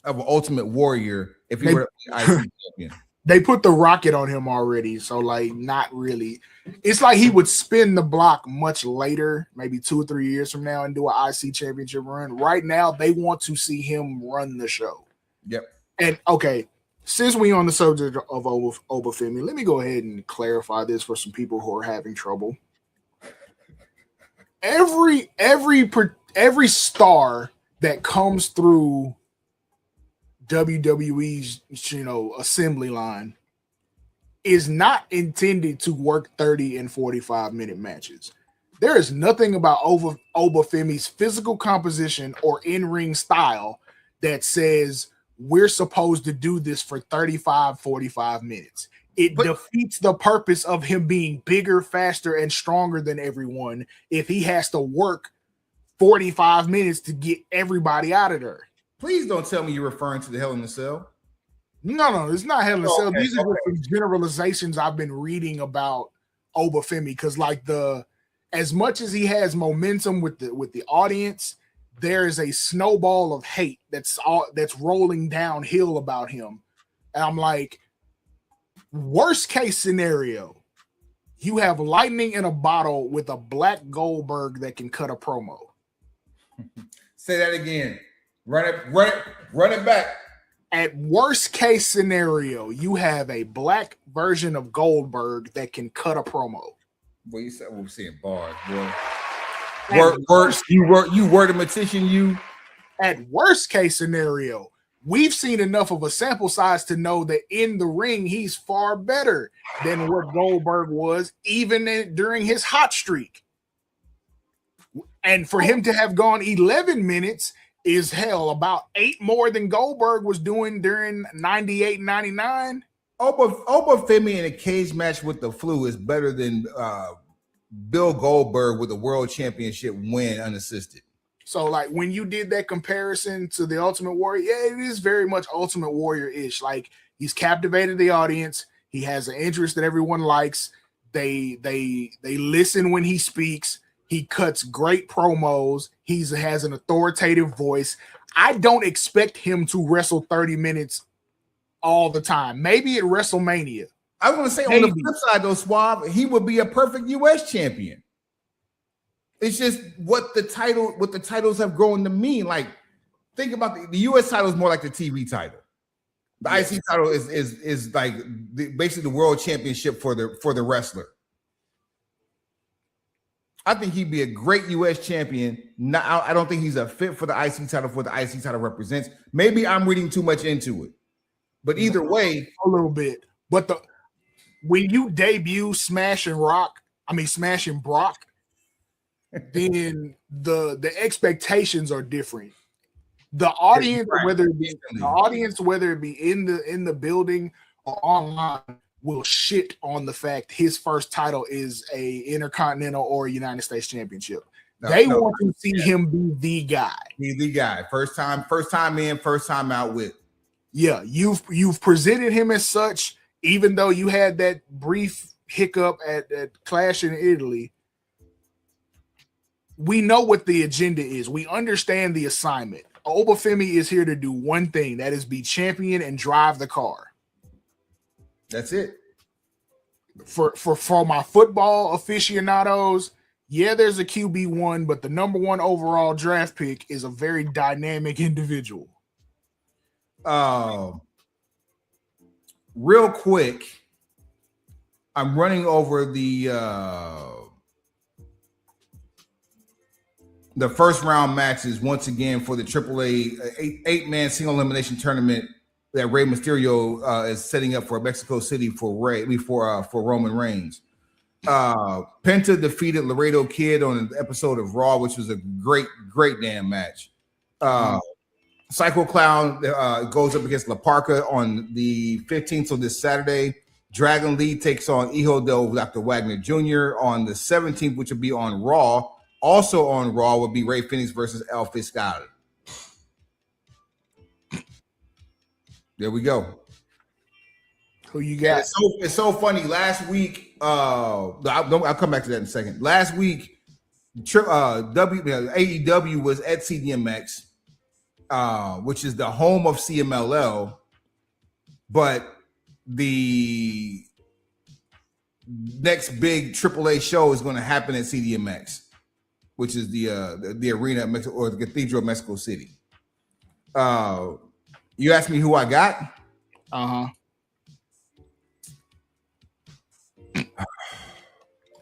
of an Ultimate Warrior if he were an IC champion. They put the rocket on him already, so not really. It's like he would spin the block much later, maybe 2 or 3 years from now, and do an IC championship run. Right now, they want to see him run the show. Yep. And okay, since we on the subject of Oba Femi, let me go ahead and clarify this for some people who are having trouble. Every star that comes through WWE's assembly line is not intended to work 30 and 45-minute matches. There is nothing about Oba Femi's physical composition or in-ring style that says we're supposed to do this for 35, 45 minutes. It defeats the purpose of him being bigger, faster, and stronger than everyone if he has to work 45 minutes to get everybody out of there. Please don't tell me you're referring to the Hell in a Cell. No, it's not Hell in a Cell. Okay, these are just generalizations I've been reading about Oba Femi because, as much as he has momentum with the audience, there is a snowball of hate that's rolling downhill about him, and I'm like, worst case scenario, you have lightning in a bottle with a black Goldberg that can cut a promo. Say that again. Run it back. At worst case scenario, you have a black version of Goldberg that can cut a promo. Well, you said we're seeing bars, boy. You wordmatician, you. At worst case scenario, we've seen enough of a sample size to know that in the ring, he's far better than what Goldberg was, even during his hot streak. And for him to have gone 11 minutes is hell about 8 more than Goldberg was doing during 98 and 99. Oba Femi in a cage match with the Flu is better than Bill Goldberg with a world championship win unassisted. So, like, when you did that comparison to the Ultimate Warrior, yeah, it is very much Ultimate Warrior-ish. Like, he's captivated the audience. He has an interest that everyone likes. They listen when he speaks. He cuts great promos. He has an authoritative voice. I don't expect him to wrestle 30 minutes all the time. Maybe at WrestleMania. I was going to say, on the flip side, though, Suave, he would be a perfect U.S. champion. It's just what the titles have grown to mean. Like, think about the U.S. title is more like the TV title. The IC title is like basically the world championship for the wrestler. I think he'd be a great U.S. champion. I don't think he's a fit for the IC title for the IC title represents. Maybe I'm reading too much into it. But either way, a little bit. But when you debut Smashing Brock, then the expectations are different. The audience, whether it be in the building or online, will shit on the fact his first title is a Intercontinental or United States Championship. They want to see him be the guy. Be the guy. First time in, first time out with. Yeah, you've presented him as such, even though you had that brief hiccup at Clash in Italy. We know what the agenda is. We understand the assignment. Obafemi is here to do one thing, that is be champion and drive the car. That's it. For my football aficionados, yeah, there's a QB1, but the number one overall draft pick is a very dynamic individual. Real quick, I'm running over the first round matches once again for the AAA 8-man single elimination tournament that Rey Mysterio is setting up for Mexico City for Roman Reigns. Penta defeated Laredo Kid on an episode of Raw, which was a great damn match. Psycho Clown goes up against La Parka on the 15th, so this Saturday. Dragon Lee takes on Hijo del Dr. Wagner Jr. on the 17th, which will be on Raw. Also on Raw would be Ray Phoenix versus El Fiscal. There we go. Who you got? It's so funny. Last week, I'll come back to that in a second. Last week, AEW was at CDMX, which is the home of CMLL, but the next big AAA show is going to happen at CDMX, which is the arena or the Cathedral of Mexico City. You asked me who I got?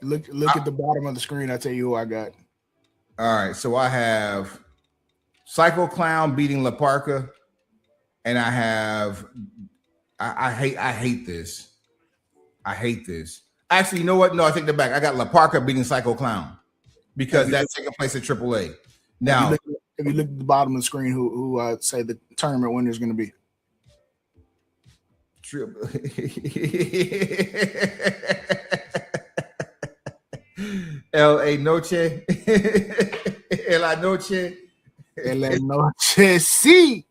Look at the bottom of the screen. I'll tell you who I got. All right, so I have Psycho Clown beating La Parka, and I have I hate this. I hate this. Actually, you know what? No, I take that back. I got La Parka beating Psycho Clown because that's taking place at AAA. Now, if you look at the bottom of the screen, who I'd say the tournament winner is going to be? La Noche. La Noche. La Noche. See.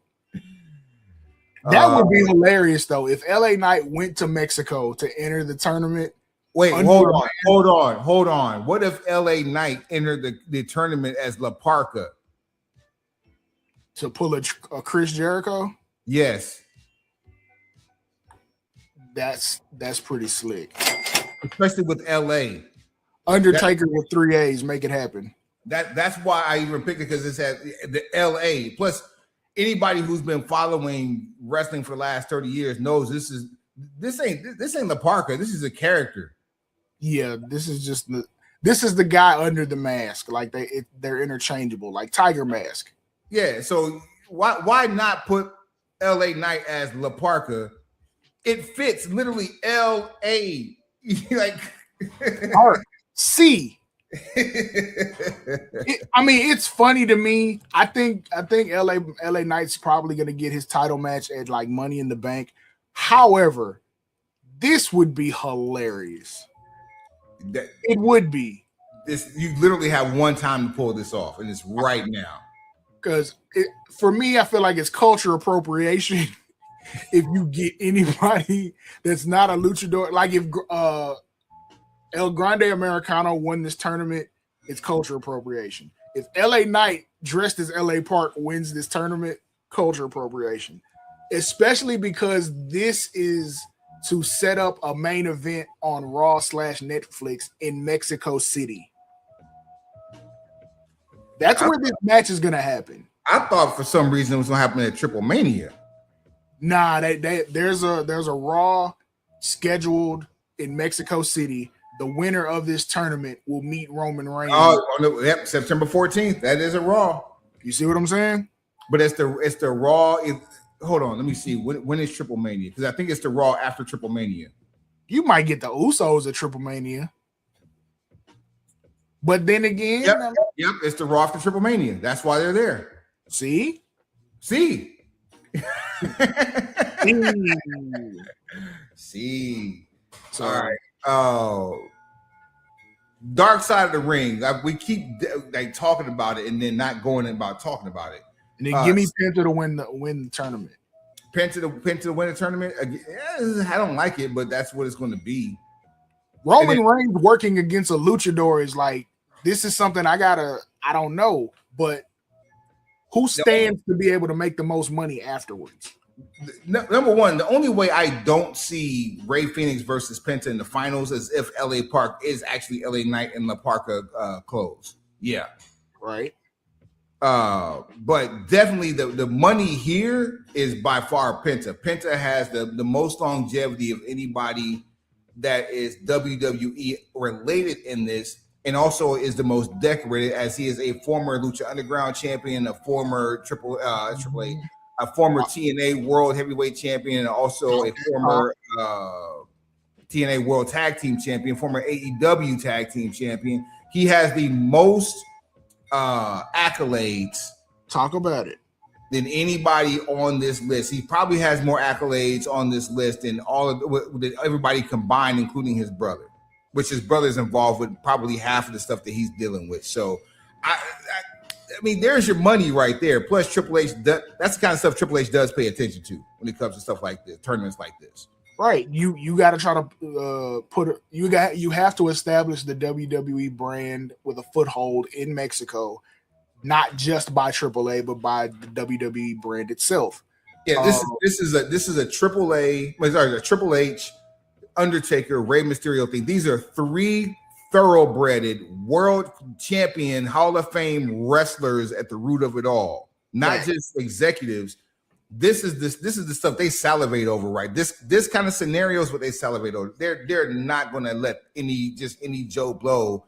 That would be hilarious, though, if LA Knight went to Mexico to enter the tournament. Wait, hold on. What if LA Knight entered the tournament as La Parka? To pull a Chris Jericho? Yes. That's pretty slick. Especially with LA. Undertaker with 3 A's, make it happen. That's why I even picked it, because it's at the LA. Plus, anybody who's been following wrestling for the last 30 years knows this ain't La Parka. This is a character. Yeah, this is the guy under the mask. Like they're interchangeable, like Tiger Mask. Yeah, so why not put LA Knight as La Parka? It fits literally LA. Like Art. C. It's funny to me. I think LA Knight's probably going to get his title match at like Money in the Bank. However, this would be hilarious. It would be. You literally have one time to pull this off, and it's right now. Because for me, I feel like it's culture appropriation. If you get anybody that's not a luchador, like if El Grande Americano won this tournament, it's culture appropriation. If LA Knight dressed as LA Park wins this tournament, culture appropriation. Especially because this is to set up a main event on Raw/Netflix in Mexico City. That's where this match is going to happen. I thought for some reason it was going to happen at Triple Mania. Nah, there's a Raw scheduled in Mexico City. The winner of this tournament will meet Roman Reigns. Oh, yep, September 14th. That is a Raw. You see what I'm saying? But it's the Raw. Hold on, let me see. When is Triple Mania? Because I think it's the Raw after Triple Mania. You might get the Usos at Triple Mania. But then again, yep, it's the Raw after Triple Mania. That's why they're there. See. See. So, all right. Oh, Dark Side of the Ring. We keep like talking about it and then not going about talking about it. And then give me Penta to win the tournament. Penta to win the tournament. I don't like it, but that's what it's going to be. Roman Reigns working against a luchador is like, this is something I don't know, but who stands to be able to make the most money afterwards? Number one, the only way I don't see Rey Fenix versus Penta in the finals is if LA Park is actually LA Knight and La Parka close. Yeah. Right. But definitely the money here is by far Penta. Penta has the most longevity of anybody that is WWE related in this, and also is the most decorated, as he is a former Lucha Underground champion, a former AAA, a former TNA World Heavyweight Champion, and also a former TNA World Tag Team Champion, former AEW Tag Team Champion. He has the most accolades. Talk about it. Than anybody on this list. He probably has more accolades on this list than everybody combined, including his brother, which his brother is involved with probably half of the stuff that he's dealing with. So, I mean, there's your money right there. Plus, Triple H, that's the kind of stuff Triple H does pay attention to when it comes to stuff like this, tournaments like this. Right. You got to try to you have to establish the WWE brand with a foothold in Mexico, not just by AAA, but by the WWE brand itself. Yeah, this is a Triple H, Undertaker, Rey Mysterio thing. These are three thoroughbred world champion Hall of Fame wrestlers at the root of it all, not just executives. This is the stuff they salivate over, right? This kind of scenario is what they salivate over. They're not going to let any Joe Blow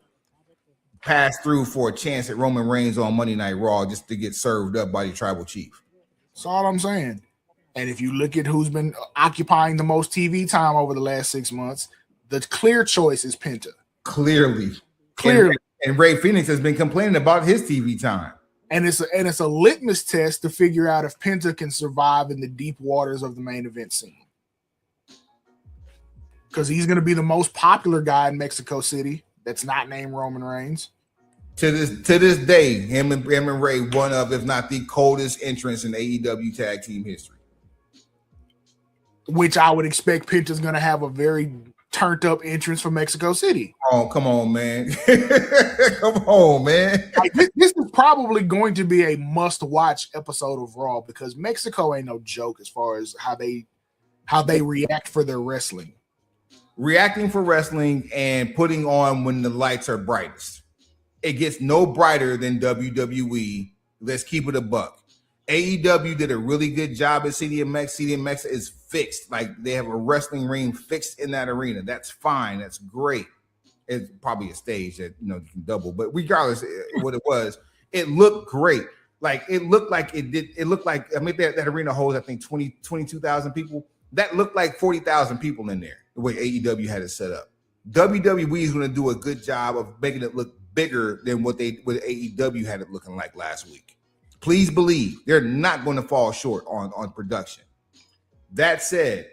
pass through for a chance at Roman Reigns on Monday Night Raw just to get served up by the tribal chief. That's all I'm saying. And if you look at who's been occupying the most TV time over the last 6 months, the clear choice is Penta. Clearly. And Rey Fenix has been complaining about his TV time. And it's a litmus test to figure out if Penta can survive in the deep waters of the main event scene. Because he's going to be the most popular guy in Mexico City that's not named Roman Reigns. To this day, him and Rey, one of, if not the coldest entrance in AEW tag team history. Which I would expect Penta's going to have a very turned up entrance for Mexico City. Oh, come on, man. Come on, man. Like, this is probably going to be a must-watch episode of Raw because Mexico ain't no joke as far as how they react for their wrestling. Reacting for wrestling and putting on when the lights are brightest. It gets no brighter than WWE. Let's keep it a buck. AEW did a really good job at CDMX. CDMX is fixed. Like, they have a wrestling ring fixed in that arena. That's fine. That's great. It's probably a stage that, you can double. But regardless of what it was, it looked great. Like, it looked like it did. It looked like, that arena holds, I think, 22,000 people. That looked like 40,000 people in there, the way AEW had it set up. WWE is going to do a good job of making it look bigger than what AEW had it looking like last week. Please believe they're not going to fall short on production. That said,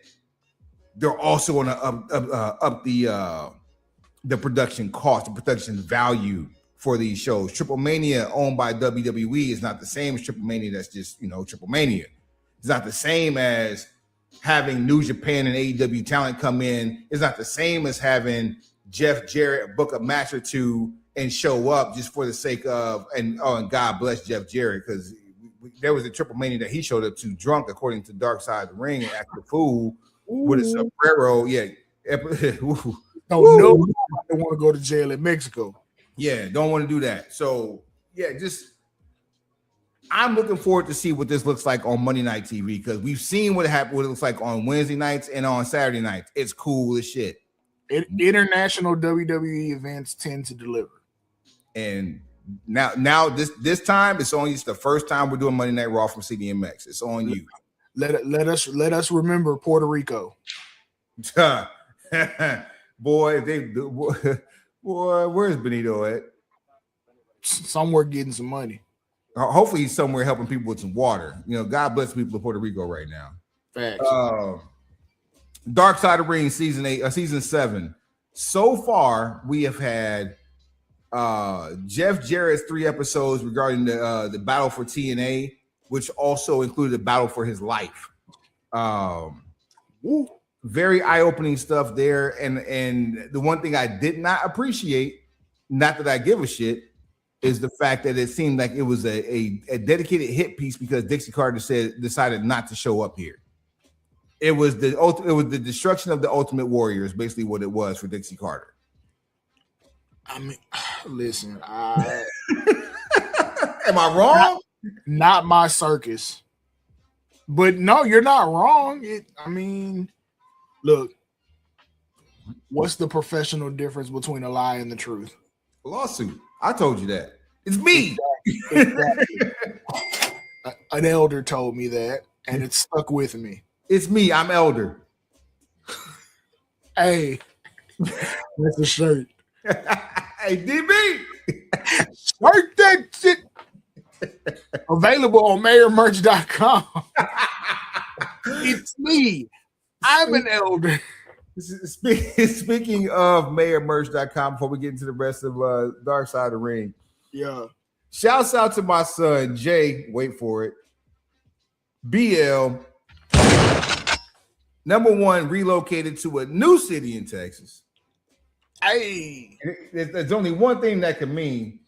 they're also going to up the production cost, the production value for these shows. Triple Mania owned by WWE is not the same as Triple Mania that's just, Triple Mania. It's not the same as having New Japan and AEW talent come in. It's not the same as having Jeff Jarrett book a match or two and show up just for the sake of, and God bless Jeff Jarrett, because there was a Triple Mania that he showed up to drunk, according to Dark Side of the Ring, and acted a fool with a sombrero. Yeah. Don't know. I want to go to jail in Mexico. Yeah, don't want to do that. So, yeah, I'm looking forward to see what this looks like on Monday Night TV, because we've seen what it looks like on Wednesday nights and on Saturday nights. It's cool as shit. International WWE events tend to deliver. And now this time it's the first time we're doing Monday Night Raw from CDMX. It's on you. Let us remember Puerto Rico. Boy, where's Benito at? Somewhere getting some money. Hopefully he's somewhere helping people with some water. God bless people of Puerto Rico right now. Facts. Dark Side of the Ring season 7. So far, we have had Jeff Jarrett's 3 episodes regarding the battle for TNA, which also included a battle for his life. Very eye-opening stuff there. And the one thing I did not appreciate, not that I give a shit, is the fact that it seemed like it was a dedicated hit piece because Dixie Carter decided not to show up here. It was the destruction of the Ultimate Warrior is basically what it was for Dixie Carter. I mean, listen, am I wrong? Not my circus. But no, you're not wrong. Look, what's the professional difference between a lie and the truth? A lawsuit. I told you that. It's me. Exactly. An elder told me that, and it stuck with me. It's me. I'm elder. Hey, that's a shirt. Hey, DB. Shirt that shit. Available on mayormerch.com. It's me. I'm an elder. Speaking of mayormerch.com, before we get into the rest of Dark Side of the Ring. Yeah. Shouts out to my son, Jay. Wait for it. BL. #1 relocated to a new city in Texas. Hey. There's only one thing that can mean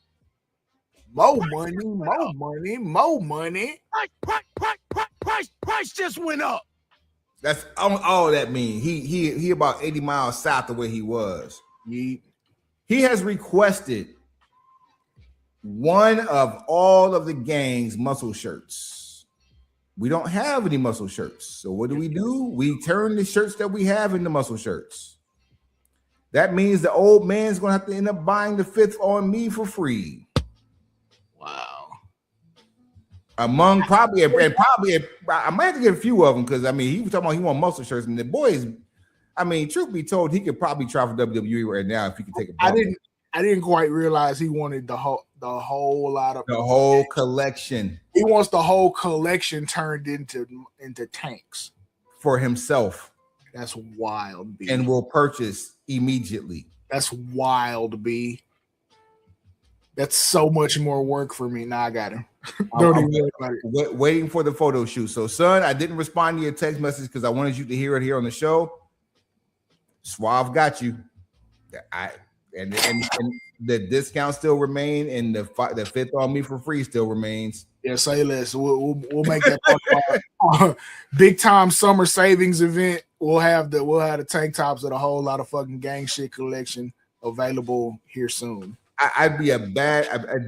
more money, more money, more money. Price just went up. That's all that means. He about 80 miles south of where he was. He has requested one of all of the gang's muscle shirts. We don't have any muscle shirts. So what do? We turn the shirts that we have into muscle shirts. That means the old man's going to have to end up buying the 5th on me for free. Wow. Among probably, I might have to get a few of them because, he was talking about he want muscle shirts. And the boys, truth be told, he could probably try for WWE right now if he could take a bump. I didn't quite realize he wanted the whole collection. He wants the whole collection turned into tanks for himself. That's wild, B. And will purchase immediately. That's wild, B. That's so much more work for me. Now I got him. Waiting for the photo shoot. So, son, I didn't respond to your text message because I wanted you to hear it here on the show. Suave got you. And the discount still remain, and the 5th on me for free still remains. Yeah, say less. We'll make that big time summer savings event. We'll have the tank tops of a whole lot of fucking gang shit collection available here soon. I'd be a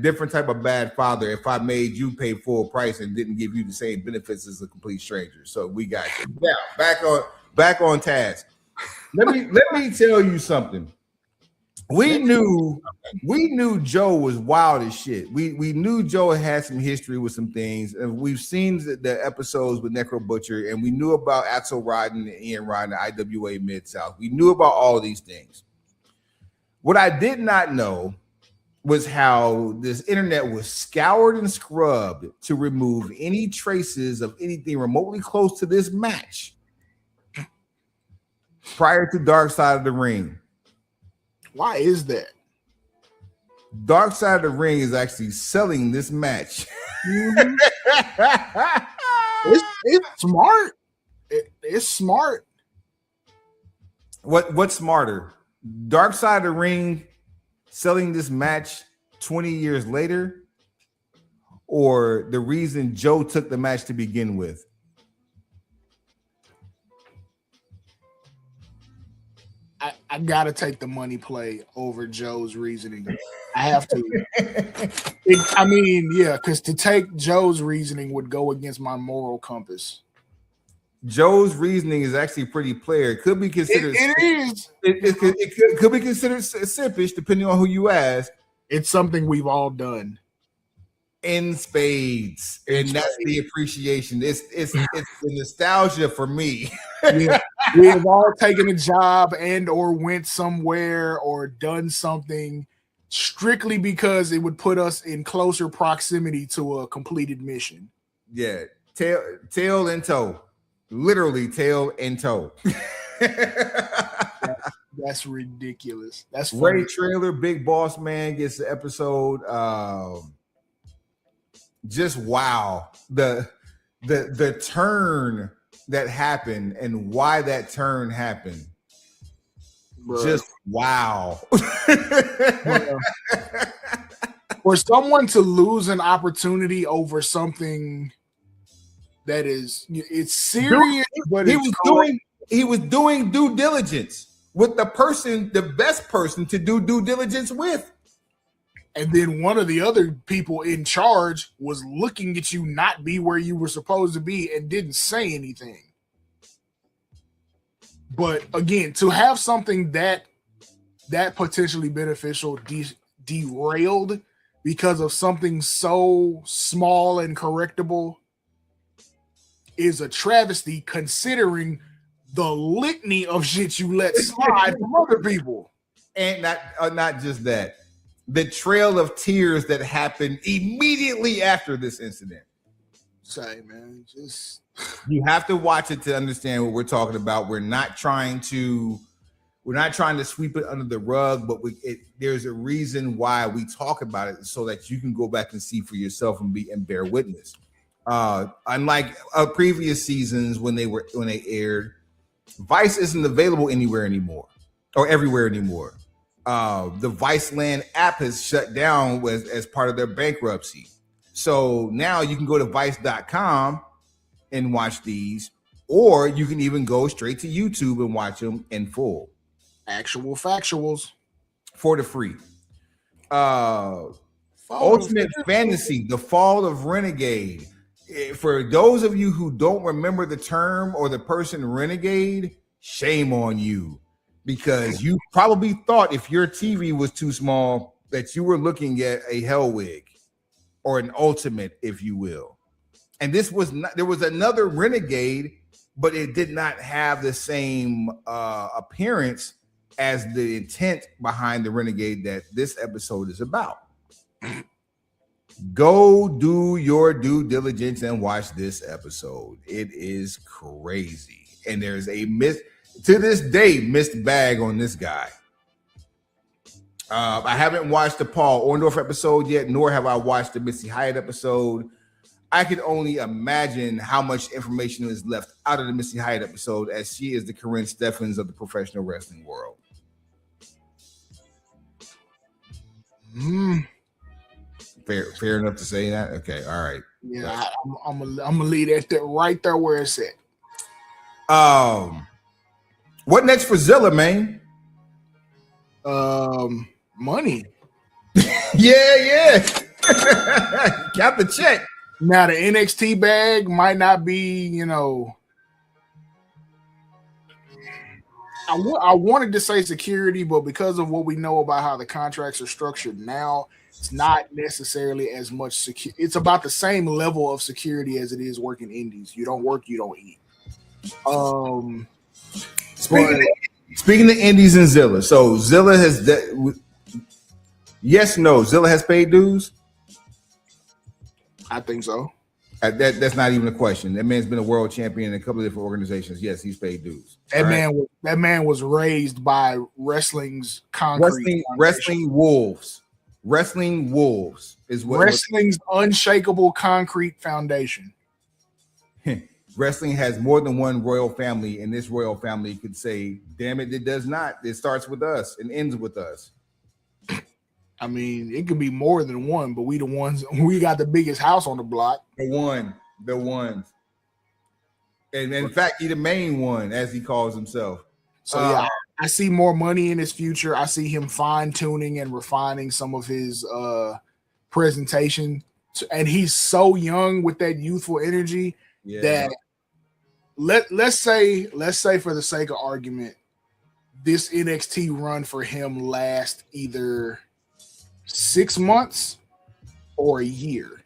different type of bad father if I made you pay full price and didn't give you the same benefits as a complete stranger. So we got you. Now back on task. Let me tell you something. We knew Joe was wild as shit. We knew Joe had some history with some things, and we've seen the episodes with Necro Butcher, and we knew about Axel Rotten and Ian Rotten, the IWA Mid-South. We knew about all these things. What I did not know was how this internet was scoured and scrubbed to remove any traces of anything remotely close to this match prior to Dark Side of the Ring. Why is that? Dark Side of the Ring is actually selling this match. Mm-hmm. It's smart. It's smart. What's smarter? Dark Side of the Ring selling this match 20 years later, or the reason Joe took the match to begin with? I gotta take the money play over Joe's reasoning. I have to. Because to take Joe's reasoning would go against my moral compass. Joe's reasoning is actually pretty player. It could be considered. It could be considered simpish, depending on who you ask. It's something we've all done in spades, and that's the appreciation. It's the nostalgia for me. Yeah. We have all taken a job and or went somewhere or done something strictly because it would put us in closer proximity to a completed mission. Yeah, tail and toe. Literally tail and toe. That's ridiculous. That's funny. Ray Trailer, Big Boss Man gets the episode. Just wow. The turn that happened and why that turn happened. Bruh. Just wow. For someone to lose an opportunity over something that it's serious, but he was doing due diligence with the best person to do due diligence with. And then one of the other people in charge was looking at you not be where you were supposed to be and didn't say anything. But again, to have something that potentially beneficial derailed because of something so small and correctable is a travesty, considering the litany of shit you let slide from other people. And not just that. The trail of tears that happened immediately after this incident. Say, man, just you have to watch it to understand what we're talking about. We're not trying to sweep it under the rug, but there's a reason why we talk about it, so that you can go back and see for yourself and bear witness. Unlike previous seasons when they aired, Vice isn't available anywhere anymore or everywhere anymore. The Viceland app has shut down as part of their bankruptcy. So now you can go to vice.com and watch these, or you can even go straight to YouTube and watch them in full. Actual factuals. For the free. Ultimate Fantasy, The Fall of Renegade. For those of you who don't remember the term or the person Renegade, shame on you. Because you probably thought if your TV was too small that you were looking at a Hellwig or an Ultimate, if you will. And this was not, there was another Renegade, but it did not have the same appearance as the intent behind the Renegade that this episode is about. Go do your due diligence and watch this episode. It is crazy. And there's to this day, missed bag on this guy. I haven't watched the Paul Orndorff episode yet, nor have I watched the Missy Hyatt episode. I can only imagine how much information is left out of the Missy Hyatt episode, as she is the Corinne Steffens of the professional wrestling world. Fair enough to say that? Okay, all right. Yeah, I'm gonna leave that right there where it's at. What next for Zilla, man? Money. yeah. Count the check. Now the NXT bag might not be, I wanted to say security, but because of what we know about how the contracts are structured now, it's not necessarily as much secure. It's about the same level of security as it is working indies. You don't work, you don't eat. Speaking of indies and Zilla, so Zilla has Yes, no. Zilla has paid dues. I think so. That's not even a question. That man's been a world champion in a couple of different organizations. Yes, he's paid dues. That man was raised by wrestling's concrete. Wrestling wolves. Wrestling wolves is what wrestling's unshakable concrete foundation. Wrestling has more than one royal family, and this royal family could say, "Damn it, it does not. It starts with us and ends with us." I mean, it could be more than one, but we got the biggest house on the block. The ones. And in fact, he the main one, as he calls himself. So yeah, I see more money in his future. I see him fine-tuning and refining some of his presentation. And he's so young with that youthful energy that let's say for the sake of argument, this NXT run for him lasts either 6 months or a year.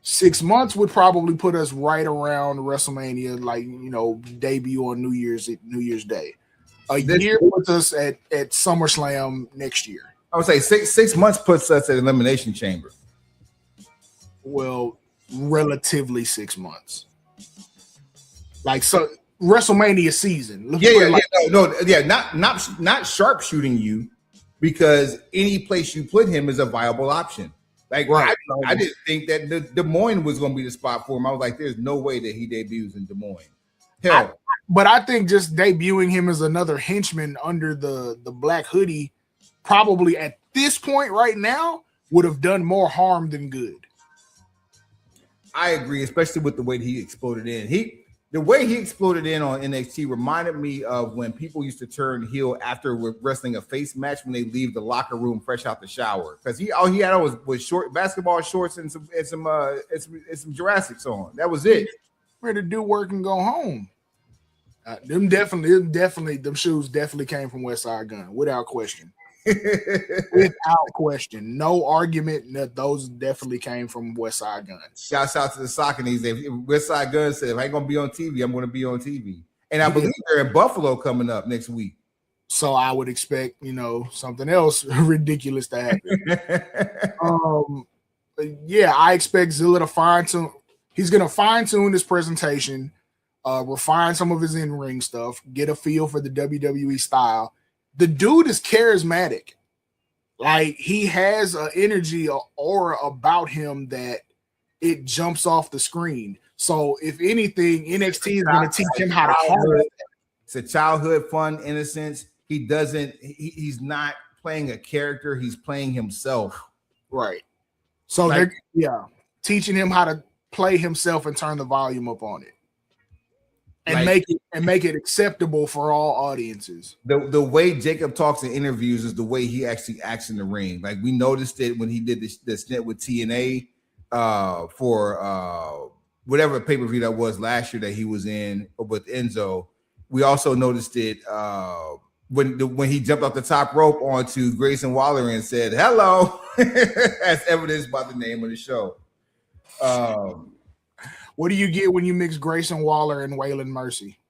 6 months would probably put us right around WrestleMania, like, you know, debut on New Year's Day. A year puts us at SummerSlam next year. I would say 6 months puts us at Elimination Chamber. Well, relatively 6 months. Like, so WrestleMania season. Not sharpshooting you, because any place you put him is a viable option. Like, right. I didn't think that Des Moines was going to be the spot for him. I was like, there's no way that he debuts in Des Moines. Hell. But I think just debuting him as another henchman under the black hoodie, probably at this point right now, would have done more harm than good. I agree, especially with the way he exploded in. The way he exploded in on NXT reminded me of when people used to turn heel after wrestling a face match when they leave the locker room fresh out the shower, because all he had was short basketball shorts and some Jurassics on. That was it. Ready to do work and go home. Them shoes definitely came from West Side Gun, without question. Without question, no argument that those definitely came from West Side Gun. Shouts out to the Sauconys. West Side Gun said, if I ain't gonna be on TV, I'm gonna be on TV. And I believe they're in Buffalo coming up next week. So I would expect, something else ridiculous to happen. I expect Zilla to fine-tune. He's gonna fine-tune his presentation, refine some of his in-ring stuff, get a feel for the WWE style. The dude is charismatic. Like, he has an energy, an aura about him that it jumps off the screen. So if anything, NXT is going to teach him how to harness. It's a childhood fun innocence. He's not playing a character. He's playing himself. Right. So they're teaching him how to play himself and turn the volume up on it. And make it acceptable for all audiences. The way Jacob talks in interviews is the way he actually acts in the ring. Like, we noticed it when he did the stint with TNA for whatever pay-per-view that was last year that he was in with Enzo. We also noticed it when he jumped off the top rope onto Grayson Waller and said hello, as evidenced by the name of the show. What do you get when you mix Grayson Waller and Waylon Mercy?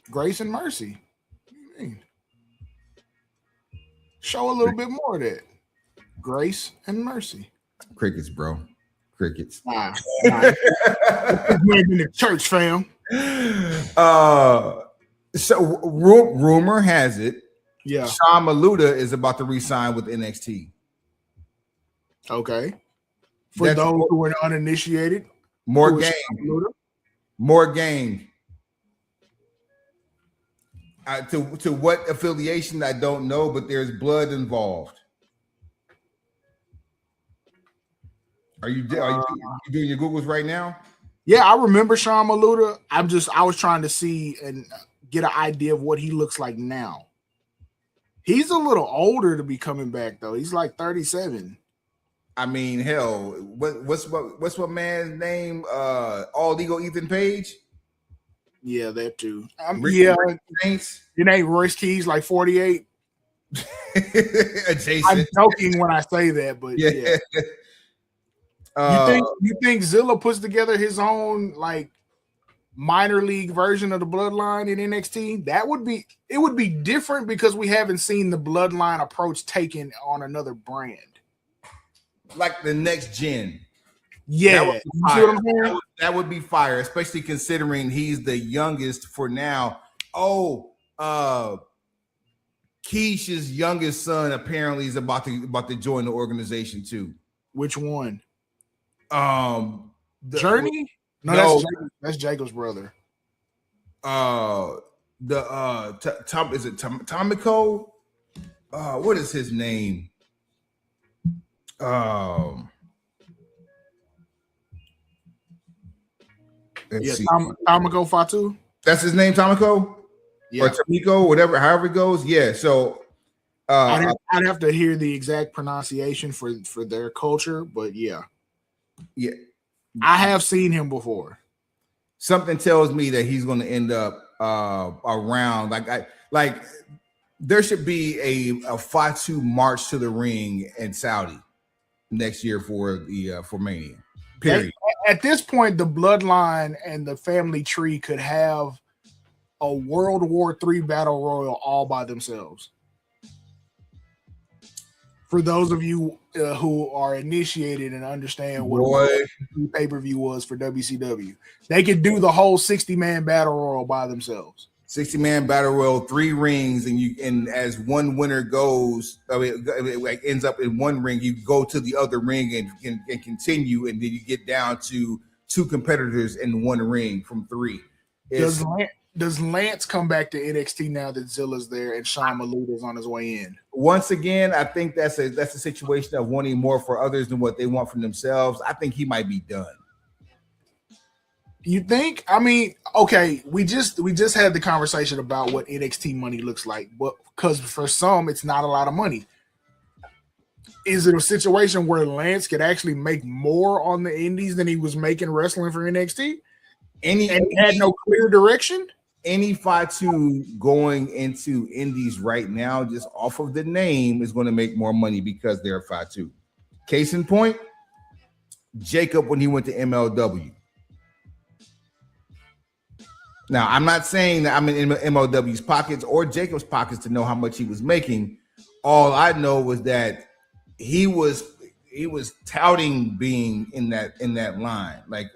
Grace and Mercy. What do you mean? Show a little bit more of that. Grace and Mercy. Crickets, bro. Crickets. Nah. In the church, fam. So rumor has it, Sean Maluda is about to re-sign with NXT. Okay. For those who are uninitiated, more game. To what affiliation, I don't know, but there's blood involved. Are you doing your Googles right now? Yeah, I remember Sean Maluda. I was trying to see and get an idea of what he looks like now. He's a little older to be coming back though. He's like 37. I mean, hell, what's my man's name? All Ego Ethan Page. Yeah, that too. Saints. It ain't Royce Keys like 48. Adjacent. I'm joking when I say that, but yeah. You think Zilla puts together his own like minor league version of the Bloodline in NXT, it would be different because we haven't seen the Bloodline approach taken on another brand. Like the next gen. Yeah. You see what I'm saying? That would be fire, especially considering he's the youngest for now. Oh, Keish's youngest son apparently is about to join the organization too. Which one? Journey? No, that's Jacob's brother. Tom is it Tomiko? What is his name? Let's see. Tomiko Fatu. That's his name, Tomiko? Yeah. Or Tomiko, whatever, however it goes. Yeah. So I'd have to hear the exact pronunciation for their culture, but yeah. Yeah. I have seen him before. Something tells me that he's going to end up around like there should be a Fatu march to the ring in Saudi next year for Mania. Period. At this point, the Bloodline and the family tree could have a World War III battle royal all by themselves. For those of you who are initiated and understand what pay-per-view was for WCW, they could do the whole 60-man battle royal by themselves. 60-man battle royal, 3 rings, and as one winner goes, it ends up in one ring. You go to the other ring and continue, and then you get down to 2 competitors in one ring from 3. Does Lance come back to NXT now that Zilla's there and Sean Maluda's on his way in? Once again, I think that's a situation of wanting more for others than what they want from themselves. I think he might be done. You think? I mean, okay, we just had the conversation about what NXT money looks like, but because for some it's not a lot of money. Is it a situation where Lance could actually make more on the indies than he was making wrestling for NXT? And had no clear direction? Any Fatu going into indies right now, just off of the name, is going to make more money because they're Fatu. Case in point, Jacob when he went to MLW. Now, I'm not saying that I'm in MLW's pockets or Jacob's pockets to know how much he was making. All I know was that he was touting being in that line. Like,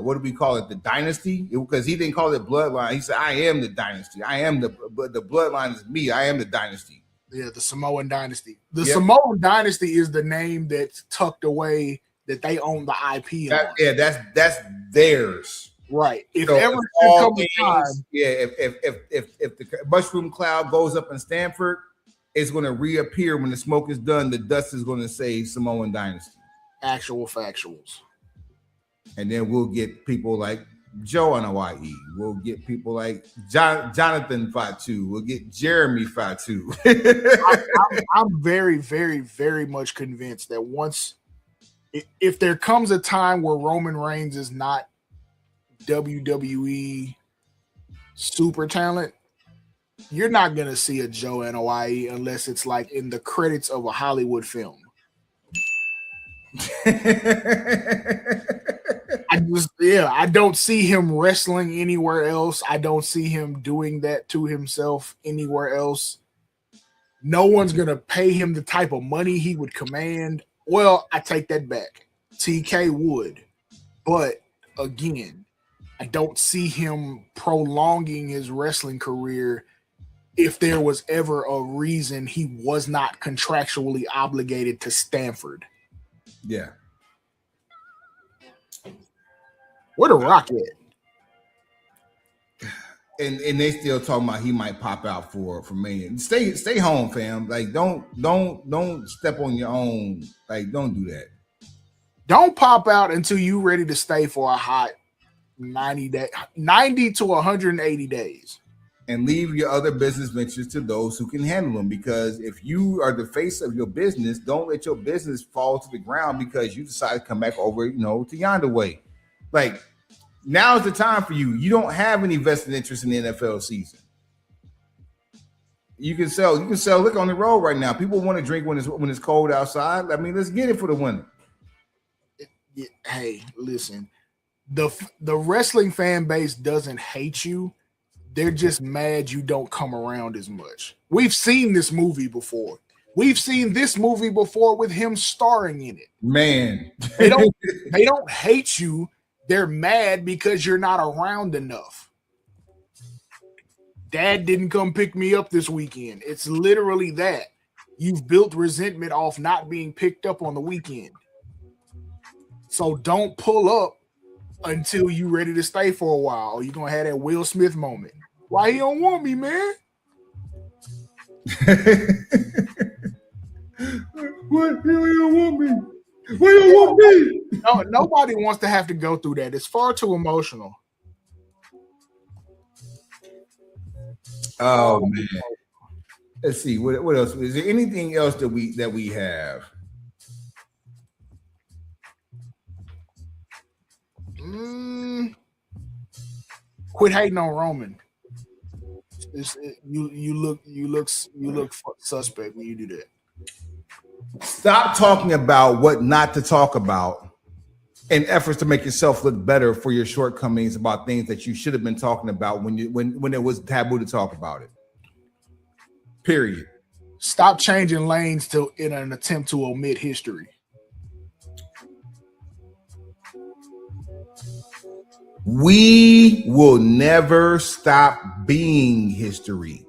what do we call it? The dynasty? Because he didn't call it bloodline. He said, I am the dynasty. I am the bloodline is me. I am the dynasty. Yeah, the Samoan dynasty. The Samoan dynasty is the name that's tucked away that they own the IP on. Yeah, that's theirs. Right. If so ever comes time, if the mushroom cloud goes up in Stanford, it's going to reappear when the smoke is done. The dust is going to say Samoan Dynasty. Actual factuals. And then we'll get people like Joe on Hawaii. We'll get people like Jonathan Fatu. We'll get Jeremy Fatu. I'm very, very, very much convinced that if there comes a time where Roman Reigns is not WWE super talent, you're not going to see a Joe and Hawaii unless it's like in the credits of a Hollywood film. I don't see him wrestling anywhere else. I don't see him doing that to himself anywhere else. No one's going to pay him the type of money he would command. Well, I take that back. TK would. But again, I don't see him prolonging his wrestling career if there was ever a reason he was not contractually obligated to Stanford. Yeah. Where the Rock at? And they still talking about he might pop out for Mania. Stay home, fam. Like don't step on your own. Like don't do that. Don't pop out until you ready to stay for a hot 90 to 180 days. And leave your other business ventures to those who can handle them. Because if you are the face of your business, don't let your business fall to the ground because you decide to come back over, to Yonder Way. Like, now's the time for you. You don't have any vested interest in the NFL season. You can sell liquor on the road right now. People want to drink when it's cold outside. I mean, let's get it for the winter. Hey, listen. the wrestling fan base doesn't hate you. They're just mad you don't come around as much. We've seen this movie before. We've seen this movie before with him starring in it. Man, They don't hate you. They're mad because you're not around enough. Dad didn't come pick me up this weekend. It's literally that. You've built resentment off not being picked up on the weekend. So don't pull up until you're ready to stay for a while. Or you're going to have that Will Smith moment. Why he don't want me, man? What? You don't want me? Why you don't want me? No, nobody wants to have to go through that. It's far too emotional. Oh man. Let's see. What else? Is there anything else that we have? Quit hating on Roman. You look suspect when you do that. Stop talking about what not to talk about in efforts to make yourself look better for your shortcomings about things that you should have been talking about when it was taboo to talk about it. Period. Stop changing lanes in an attempt to omit history. We will never stop being history.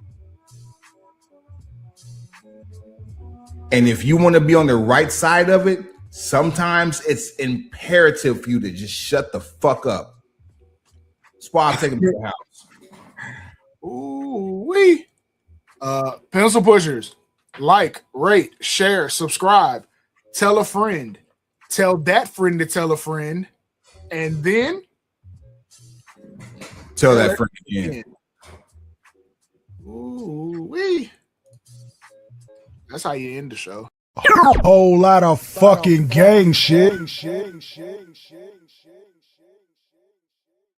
And if you want to be on the right side of it, sometimes it's imperative for you to just shut the fuck up. That's why I'm taking to the house. Ooh wee. Pencil pushers, like, rate, share, subscribe, tell a friend, tell that friend to tell a friend, and then tell that friend again. Ooh wee. That's how you end the show. Whole lot of fucking gang shit.